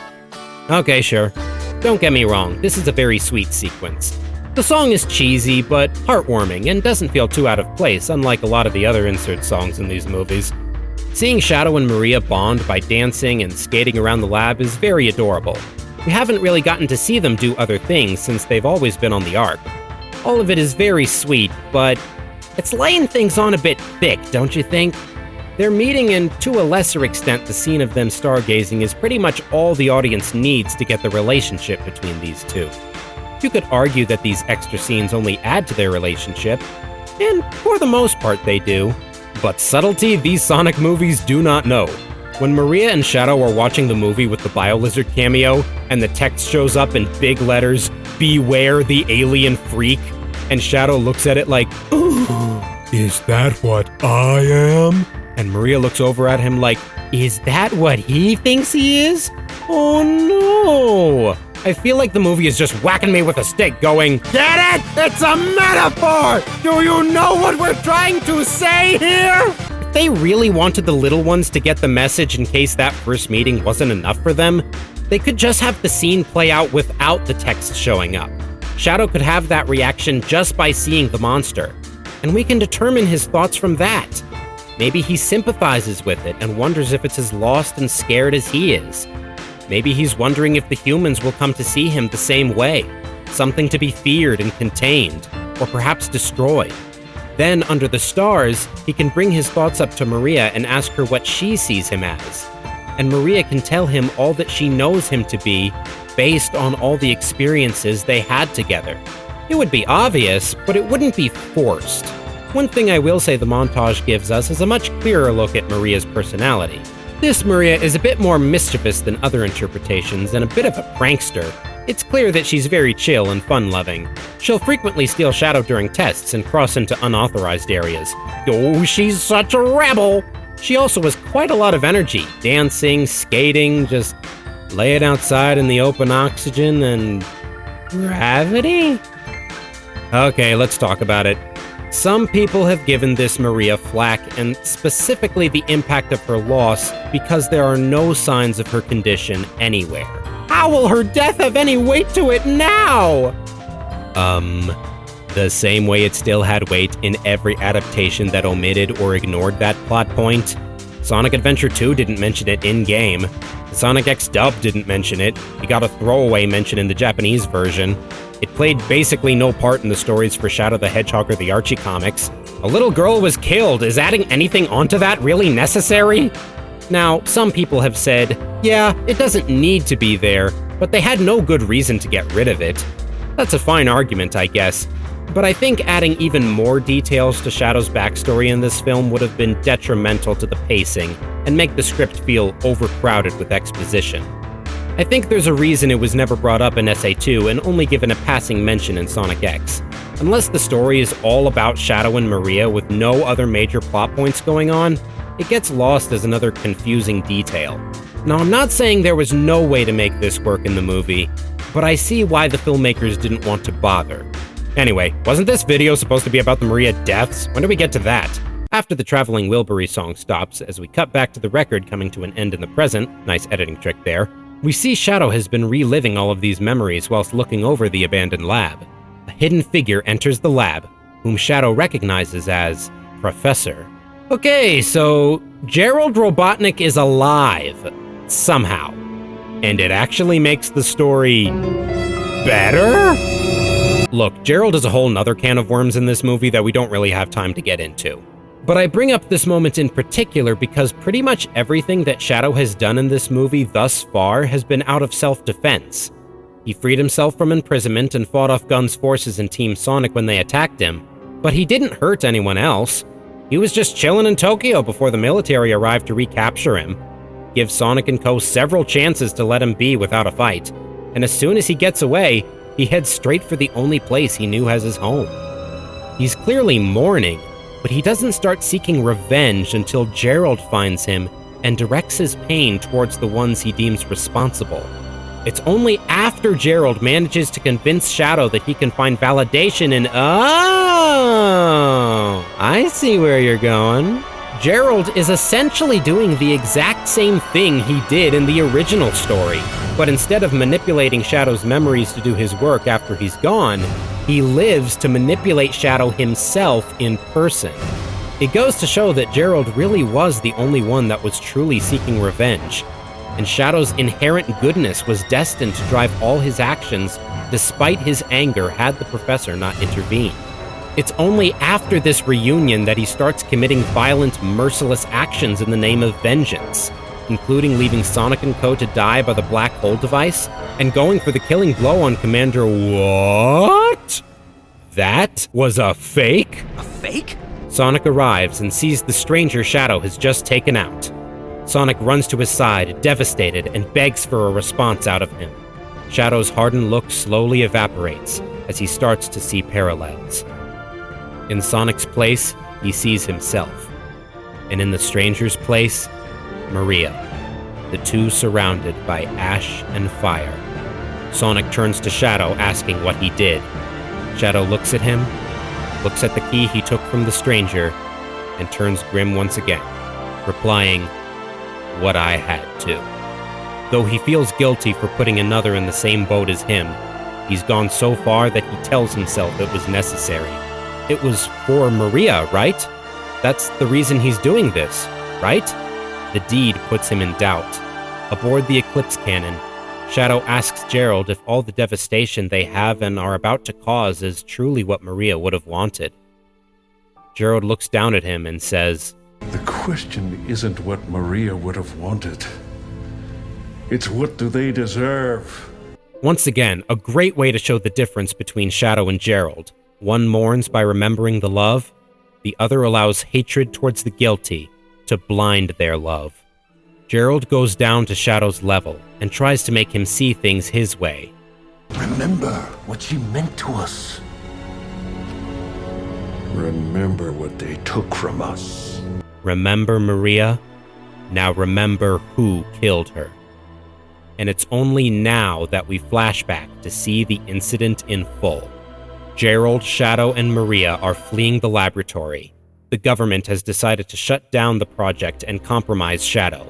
Speaker 1: Okay, sure. Don't get me wrong, this is a very sweet sequence. The song is cheesy, but heartwarming, and doesn't feel too out of place, unlike a lot of the other insert songs in these movies. Seeing Shadow and Maria bond by dancing and skating around the lab is very adorable. We haven't really gotten to see them do other things since they've always been on the Ark. All of it is very sweet, but it's laying things on a bit thick, don't you think? Their meeting and, to a lesser extent, the scene of them stargazing is pretty much all the audience needs to get the relationship between these two. You could argue that these extra scenes only add to their relationship, and for the most part they do. But subtlety these Sonic movies do not know. When Maria and Shadow are watching the movie with the BioLizard cameo, and the text shows up in big letters, "Beware the alien freak," and Shadow looks at it like, "Ooh, is that what I am?" And Maria looks over at him like, "Is that what he thinks he is? Oh no!" I feel like the movie is just whacking me with a stick going, "Get it? It's a metaphor! Do you know what we're trying to say here?" If they really wanted the little ones to get the message in case that first meeting wasn't enough for them, they could just have the scene play out without the text showing up. Shadow could have that reaction just by seeing the monster, and we can determine his thoughts from that. Maybe he sympathizes with it and wonders if it's as lost and scared as he is. Maybe he's wondering if the humans will come to see him the same way, something to be feared and contained, or perhaps destroyed. Then, under the stars, he can bring his thoughts up to Maria and ask her what she sees him as. And Maria can tell him all that she knows him to be based on all the experiences they had together. It would be obvious, but it wouldn't be forced. One thing I will say the montage gives us is a much clearer look at Maria's personality. This Maria is a bit more mischievous than other interpretations and a bit of a prankster. It's clear that she's very chill and fun-loving. She'll frequently steal Shadow during tests and cross into unauthorized areas. Oh, she's such a rebel! She also has quite a lot of energy, dancing, skating, just laying outside in the open oxygen and... gravity? Okay, let's talk about it. Some people have given this Maria flack, and specifically the impact of her loss, because there are no signs of her condition anywhere. How will her death have any weight to it now? The same way it still had weight in every adaptation that omitted or ignored that plot point. Sonic Adventure 2 didn't mention it in-game. Sonic X Dub didn't mention it. He got a throwaway mention in the Japanese version. It played basically no part in the stories for Shadow the Hedgehog or the Archie comics. A little girl was killed. Is adding anything onto that really necessary? Now, some people have said, yeah, it doesn't need to be there, but they had no good reason to get rid of it. That's a fine argument, I guess. But I think adding even more details to Shadow's backstory in this film would have been detrimental to the pacing and make the script feel overcrowded with exposition. I think there's a reason it was never brought up in SA2 and only given a passing mention in Sonic X. Unless the story is all about Shadow and Maria with no other major plot points going on, it gets lost as another confusing detail. Now, I'm not saying there was no way to make this work in the movie, but I see why the filmmakers didn't want to bother. Anyway, wasn't this video supposed to be about the Maria deaths? When do we get to that? After the Traveling Wilbury song stops, as we cut back to the record coming to an end in the present, nice editing trick there, we see Shadow has been reliving all of these memories whilst looking over the abandoned lab. A hidden figure enters the lab, whom Shadow recognizes as Professor. Okay, so Gerald Robotnik is alive, somehow. And it actually makes the story... better? Look, Gerald is a whole nother can of worms in this movie that we don't really have time to get into. But I bring up this moment in particular because pretty much everything that Shadow has done in this movie thus far has been out of self-defense. He freed himself from imprisonment and fought off Gun's forces and Team Sonic when they attacked him, but he didn't hurt anyone else. He was just chilling in Tokyo before the military arrived to recapture him. Give Sonic and Co. several chances to let him be without a fight, and as soon as he gets away, he heads straight for the only place he knew as his home. He's clearly mourning, but he doesn't start seeking revenge until Gerald finds him and directs his pain towards the ones he deems responsible. It's only after Gerald manages to convince Shadow that he can find validation in, oh, I see where you're going. Gerald is essentially doing the exact same thing he did in the original story, but instead of manipulating Shadow's memories to do his work after he's gone, he lives to manipulate Shadow himself in person. It goes to show that Gerald really was the only one that was truly seeking revenge, and Shadow's inherent goodness was destined to drive all his actions despite his anger had the Professor not intervened. It's only after this reunion that he starts committing violent, merciless actions in the name of vengeance, including leaving Sonic and Co. to die by the black hole device and going for the killing blow on Commander What? That was a fake?
Speaker 6: A fake?
Speaker 1: Sonic arrives and sees the stranger Shadow has just taken out. Sonic runs to his side, devastated, and begs for a response out of him. Shadow's hardened look slowly evaporates as he starts to see parallels. In Sonic's place, he sees himself. And in the stranger's place, Maria, the two surrounded by ash and fire. Sonic turns to Shadow, asking what he did. Shadow looks at him, looks at the key he took from the stranger, and turns grim once again, replying, "What I had to." Though he feels guilty for putting another in the same boat as him, he's gone so far that he tells himself it was necessary. It was for Maria, right? That's the reason he's doing this, right? The deed puts him in doubt. Aboard the Eclipse Cannon, Shadow asks Gerald if all the devastation they have and are about to cause is truly what Maria would have wanted. Gerald looks down at him and says,
Speaker 13: "The question isn't what Maria would have wanted. It's what do they deserve?"
Speaker 1: Once again, a great way to show the difference between Shadow and Gerald. One mourns by remembering the love, the other allows hatred towards the guilty to blind their love. Gerald goes down to Shadow's level and tries to make him see things his way.
Speaker 13: Remember what she meant to us. Remember what they took from us.
Speaker 1: Remember Maria? Now remember who killed her. And it's only now that we flash back to see the incident in full. Gerald, Shadow, and Maria are fleeing the laboratory. The government has decided to shut down the project and compromise Shadow.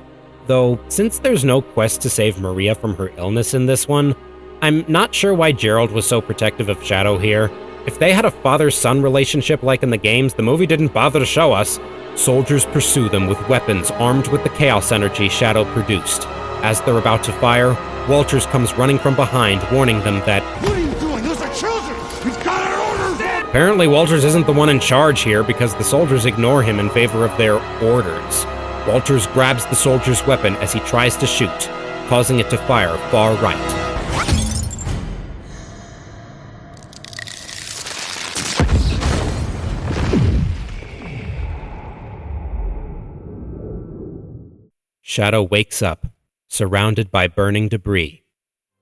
Speaker 1: Though, since there's no quest to save Maria from her illness in this one, I'm not sure why Gerald was so protective of Shadow here. If they had a father-son relationship like in the games, the movie didn't bother to show us. Soldiers pursue them with weapons armed with the chaos energy Shadow produced. As they're about to fire, Walters comes running from behind, warning them that,
Speaker 12: "What are you doing? Those are children! We've got an order!"
Speaker 1: Apparently Walters isn't the one in charge here because the soldiers ignore him in favor of their orders. Walters grabs the soldier's weapon as he tries to shoot, causing it to fire far right. Shadow wakes up, surrounded by burning debris,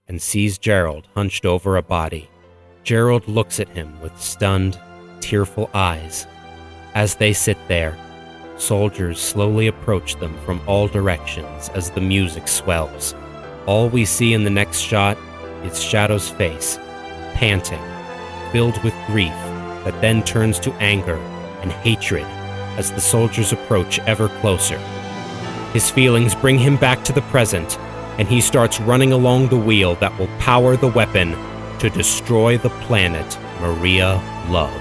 Speaker 1: and sees Gerald hunched over a body. Gerald looks at him with stunned, tearful eyes. As they sit there, soldiers slowly approach them from all directions as the music swells. All we see in the next shot is Shadow's face, panting, filled with grief that then turns to anger and hatred as the soldiers approach ever closer. His feelings bring him back to the present, and he starts running along the wheel that will power the weapon to destroy the planet Maria loved.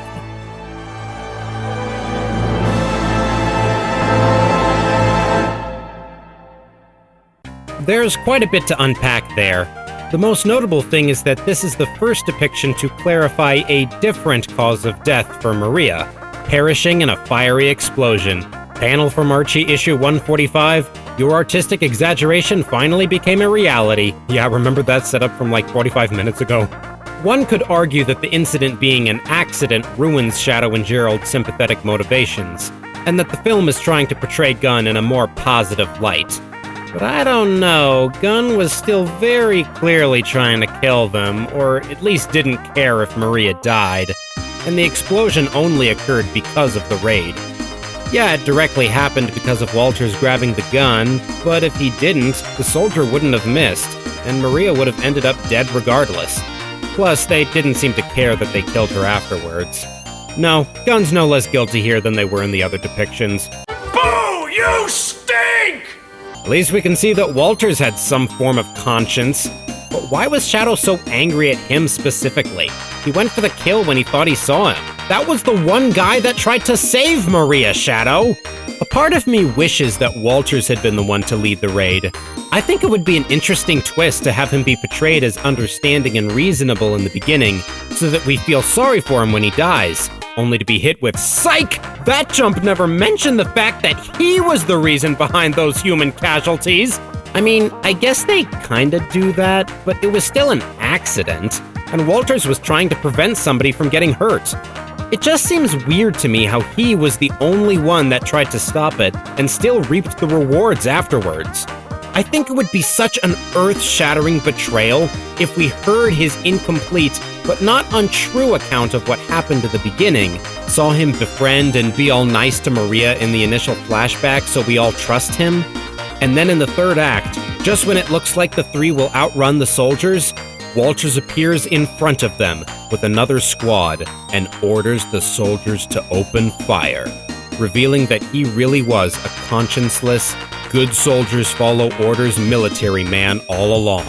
Speaker 1: There's quite a bit to unpack there. The most notable thing is that this is the first depiction to clarify a different cause of death for Maria, perishing in a fiery explosion. Panel from Archie issue 145, your artistic exaggeration finally became a reality. Yeah, remember that setup from like 45 minutes ago? One could argue that the incident being an accident ruins Shadow and Gerald's sympathetic motivations, and that the film is trying to portray Gunn in a more positive light. But I don't know, Gunn was still very clearly trying to kill them, or at least didn't care if Maria died, and the explosion only occurred because of the raid. Yeah, it directly happened because of Walters grabbing the gun, but if he didn't, the soldier wouldn't have missed, and Maria would have ended up dead regardless. Plus, they didn't seem to care that they killed her afterwards. No, Gunn's no less guilty here than they were in the other depictions.
Speaker 8: Boo! You stink!
Speaker 1: At least we can see that Walters had some form of conscience. But why was Shadow so angry at him specifically? He went for the kill when he thought he saw him. That was the one guy that tried to save Maria, Shadow! A part of me wishes that Walters had been the one to lead the raid. I think it would be an interesting twist to have him be portrayed as understanding and reasonable in the beginning, so that we feel sorry for him when he dies, only to be hit with psych! That jump never mentioned the fact that he was the reason behind those human casualties! I mean, I guess they kinda do that, but it was still an accident, and Walters was trying to prevent somebody from getting hurt. It just seems weird to me how he was the only one that tried to stop it and still reaped the rewards afterwards. I think it would be such an earth-shattering betrayal if we heard his incomplete but not untrue account of what happened at the beginning, saw him befriend and be all nice to Maria in the initial flashback so we all trust him, and then in the third act, just when it looks like the three will outrun the soldiers, Walters appears in front of them with another squad and orders the soldiers to open fire, revealing that he really was a conscienceless, good soldiers follow orders military man all along.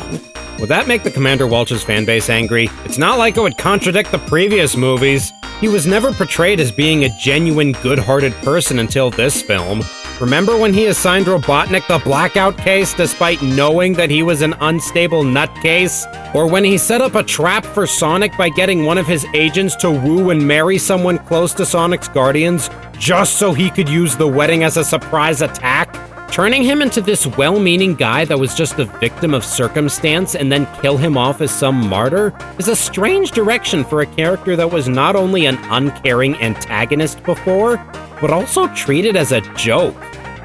Speaker 1: Would that make the Commander Walters fanbase angry? It's not like it would contradict the previous movies. He was never portrayed as being a genuine, good-hearted person until this film. Remember when he assigned Robotnik the blackout case despite knowing that he was an unstable nutcase? Or when he set up a trap for Sonic by getting one of his agents to woo and marry someone close to Sonic's guardians, just so he could use the wedding as a surprise attack? Turning him into this well-meaning guy that was just a victim of circumstance and then kill him off as some martyr is a strange direction for a character that was not only an uncaring antagonist before, but also treated as a joke.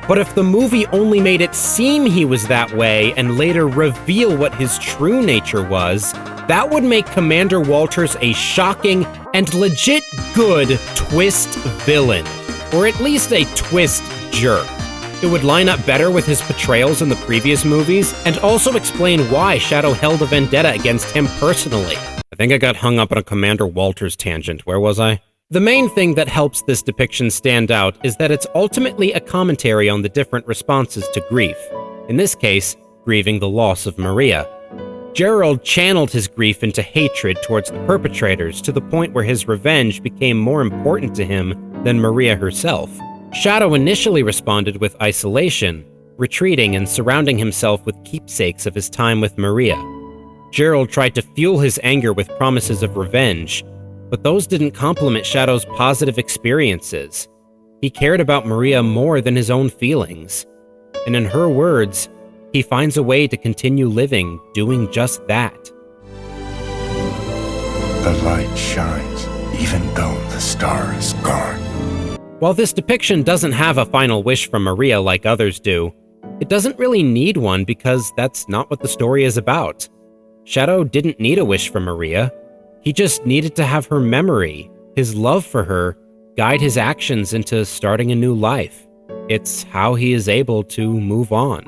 Speaker 1: But if the movie only made it seem he was that way and later reveal what his true nature was, that would make Commander Walters a shocking and legit good twist villain, or at least a twist jerk. It would line up better with his portrayals in the previous movies, and also explain why Shadow held a vendetta against him personally. I think I got hung up on a Commander Walters tangent. Where was I? The main thing that helps this depiction stand out is that it's ultimately a commentary on the different responses to grief. In this case, grieving the loss of Maria. Gerald channeled his grief into hatred towards the perpetrators to the point where his revenge became more important to him than Maria herself. Shadow initially responded with isolation, retreating and surrounding himself with keepsakes of his time with Maria. Gerald tried to fuel his anger with promises of revenge, but those didn't complement Shadow's positive experiences. He cared about Maria more than his own feelings. And in her words, he finds a way to continue living, doing just that.
Speaker 12: The light shines, even though the star is gone.
Speaker 1: While this depiction doesn't have a final wish from Maria like others do, it doesn't really need one because that's not what the story is about. Shadow didn't need a wish from Maria. He just needed to have her memory, his love for her, guide his actions into starting a new life. It's how he is able to move on.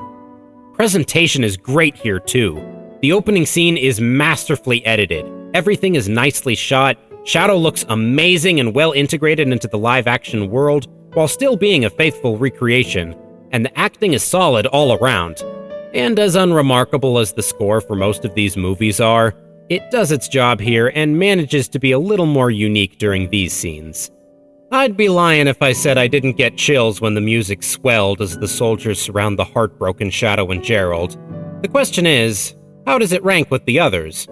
Speaker 1: Presentation is great here too. The opening scene is masterfully edited. Everything is nicely shot. Shadow looks amazing and well integrated into the live-action world, while still being a faithful recreation, and the acting is solid all around. And as unremarkable as the score for most of these movies are, it does its job here and manages to be a little more unique during these scenes. I'd be lying if I said I didn't get chills when the music swelled as the soldiers surround the heartbroken Shadow and Gerald. The question is, how does it rank with the others?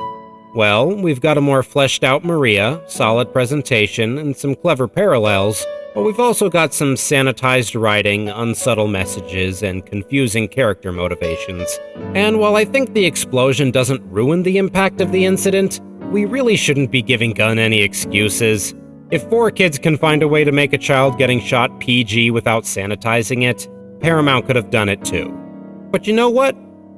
Speaker 1: Well, we've got a more fleshed out Maria, solid presentation, and some clever parallels, but we've also got some sanitized writing, unsubtle messages, and confusing character motivations. And while I think the explosion doesn't ruin the impact of the incident, we really shouldn't be giving Gunn any excuses. If 4Kids can find a way to make a child getting shot PG without sanitizing it, Paramount could have done it too. But you know what?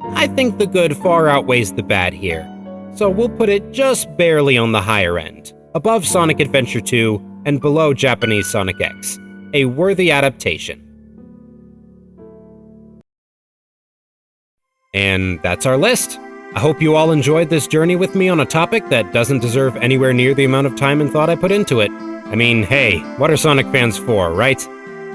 Speaker 1: I think the good far outweighs the bad here. So we'll put it just barely on the higher end, above Sonic Adventure 2 and below Japanese Sonic X. A worthy adaptation. And that's our list. I hope you all enjoyed this journey with me on a topic that doesn't deserve anywhere near the amount of time and thought I put into it. I mean, hey, what are Sonic fans for, right?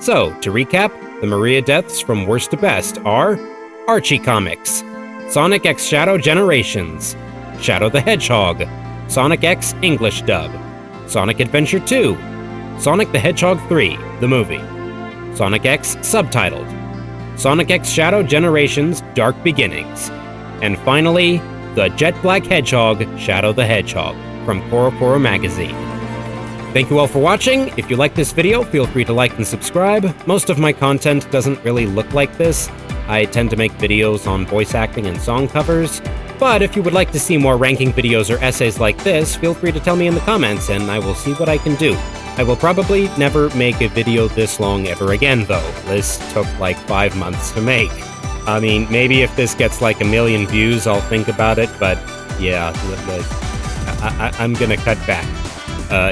Speaker 1: So, to recap, the Maria deaths from worst to best are Archie Comics, Sonic X Shadow Generations, Shadow the Hedgehog, Sonic X English Dub, Sonic Adventure 2, Sonic the Hedgehog 3, the movie, Sonic X Subtitled, Sonic X Shadow Generations Dark Beginnings, and finally, the Jet Black Hedgehog Shadow the Hedgehog from CoroCoro Magazine. Thank you all for watching. If you like this video, feel free to like and subscribe. Most of my content doesn't really look like this. I tend to make videos on voice acting and song covers. But if you would like to see more ranking videos or essays like this, feel free to tell me in the comments and I will see what I can do. I will probably never make a video this long ever again, though. This took like 5 months to make. I mean, maybe if this gets like 1 million views, I'll think about it, but yeah, I'm gonna cut back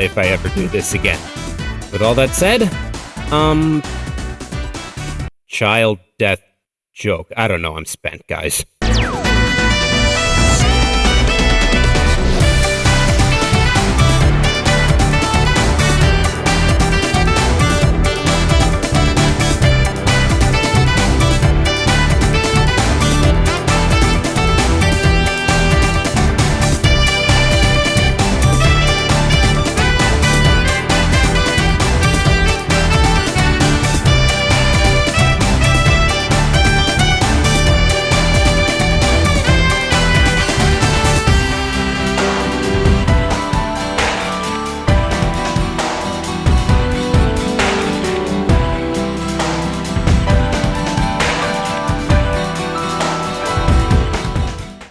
Speaker 1: if I ever do this again. With all that said, child death joke. I don't know, I'm spent, guys.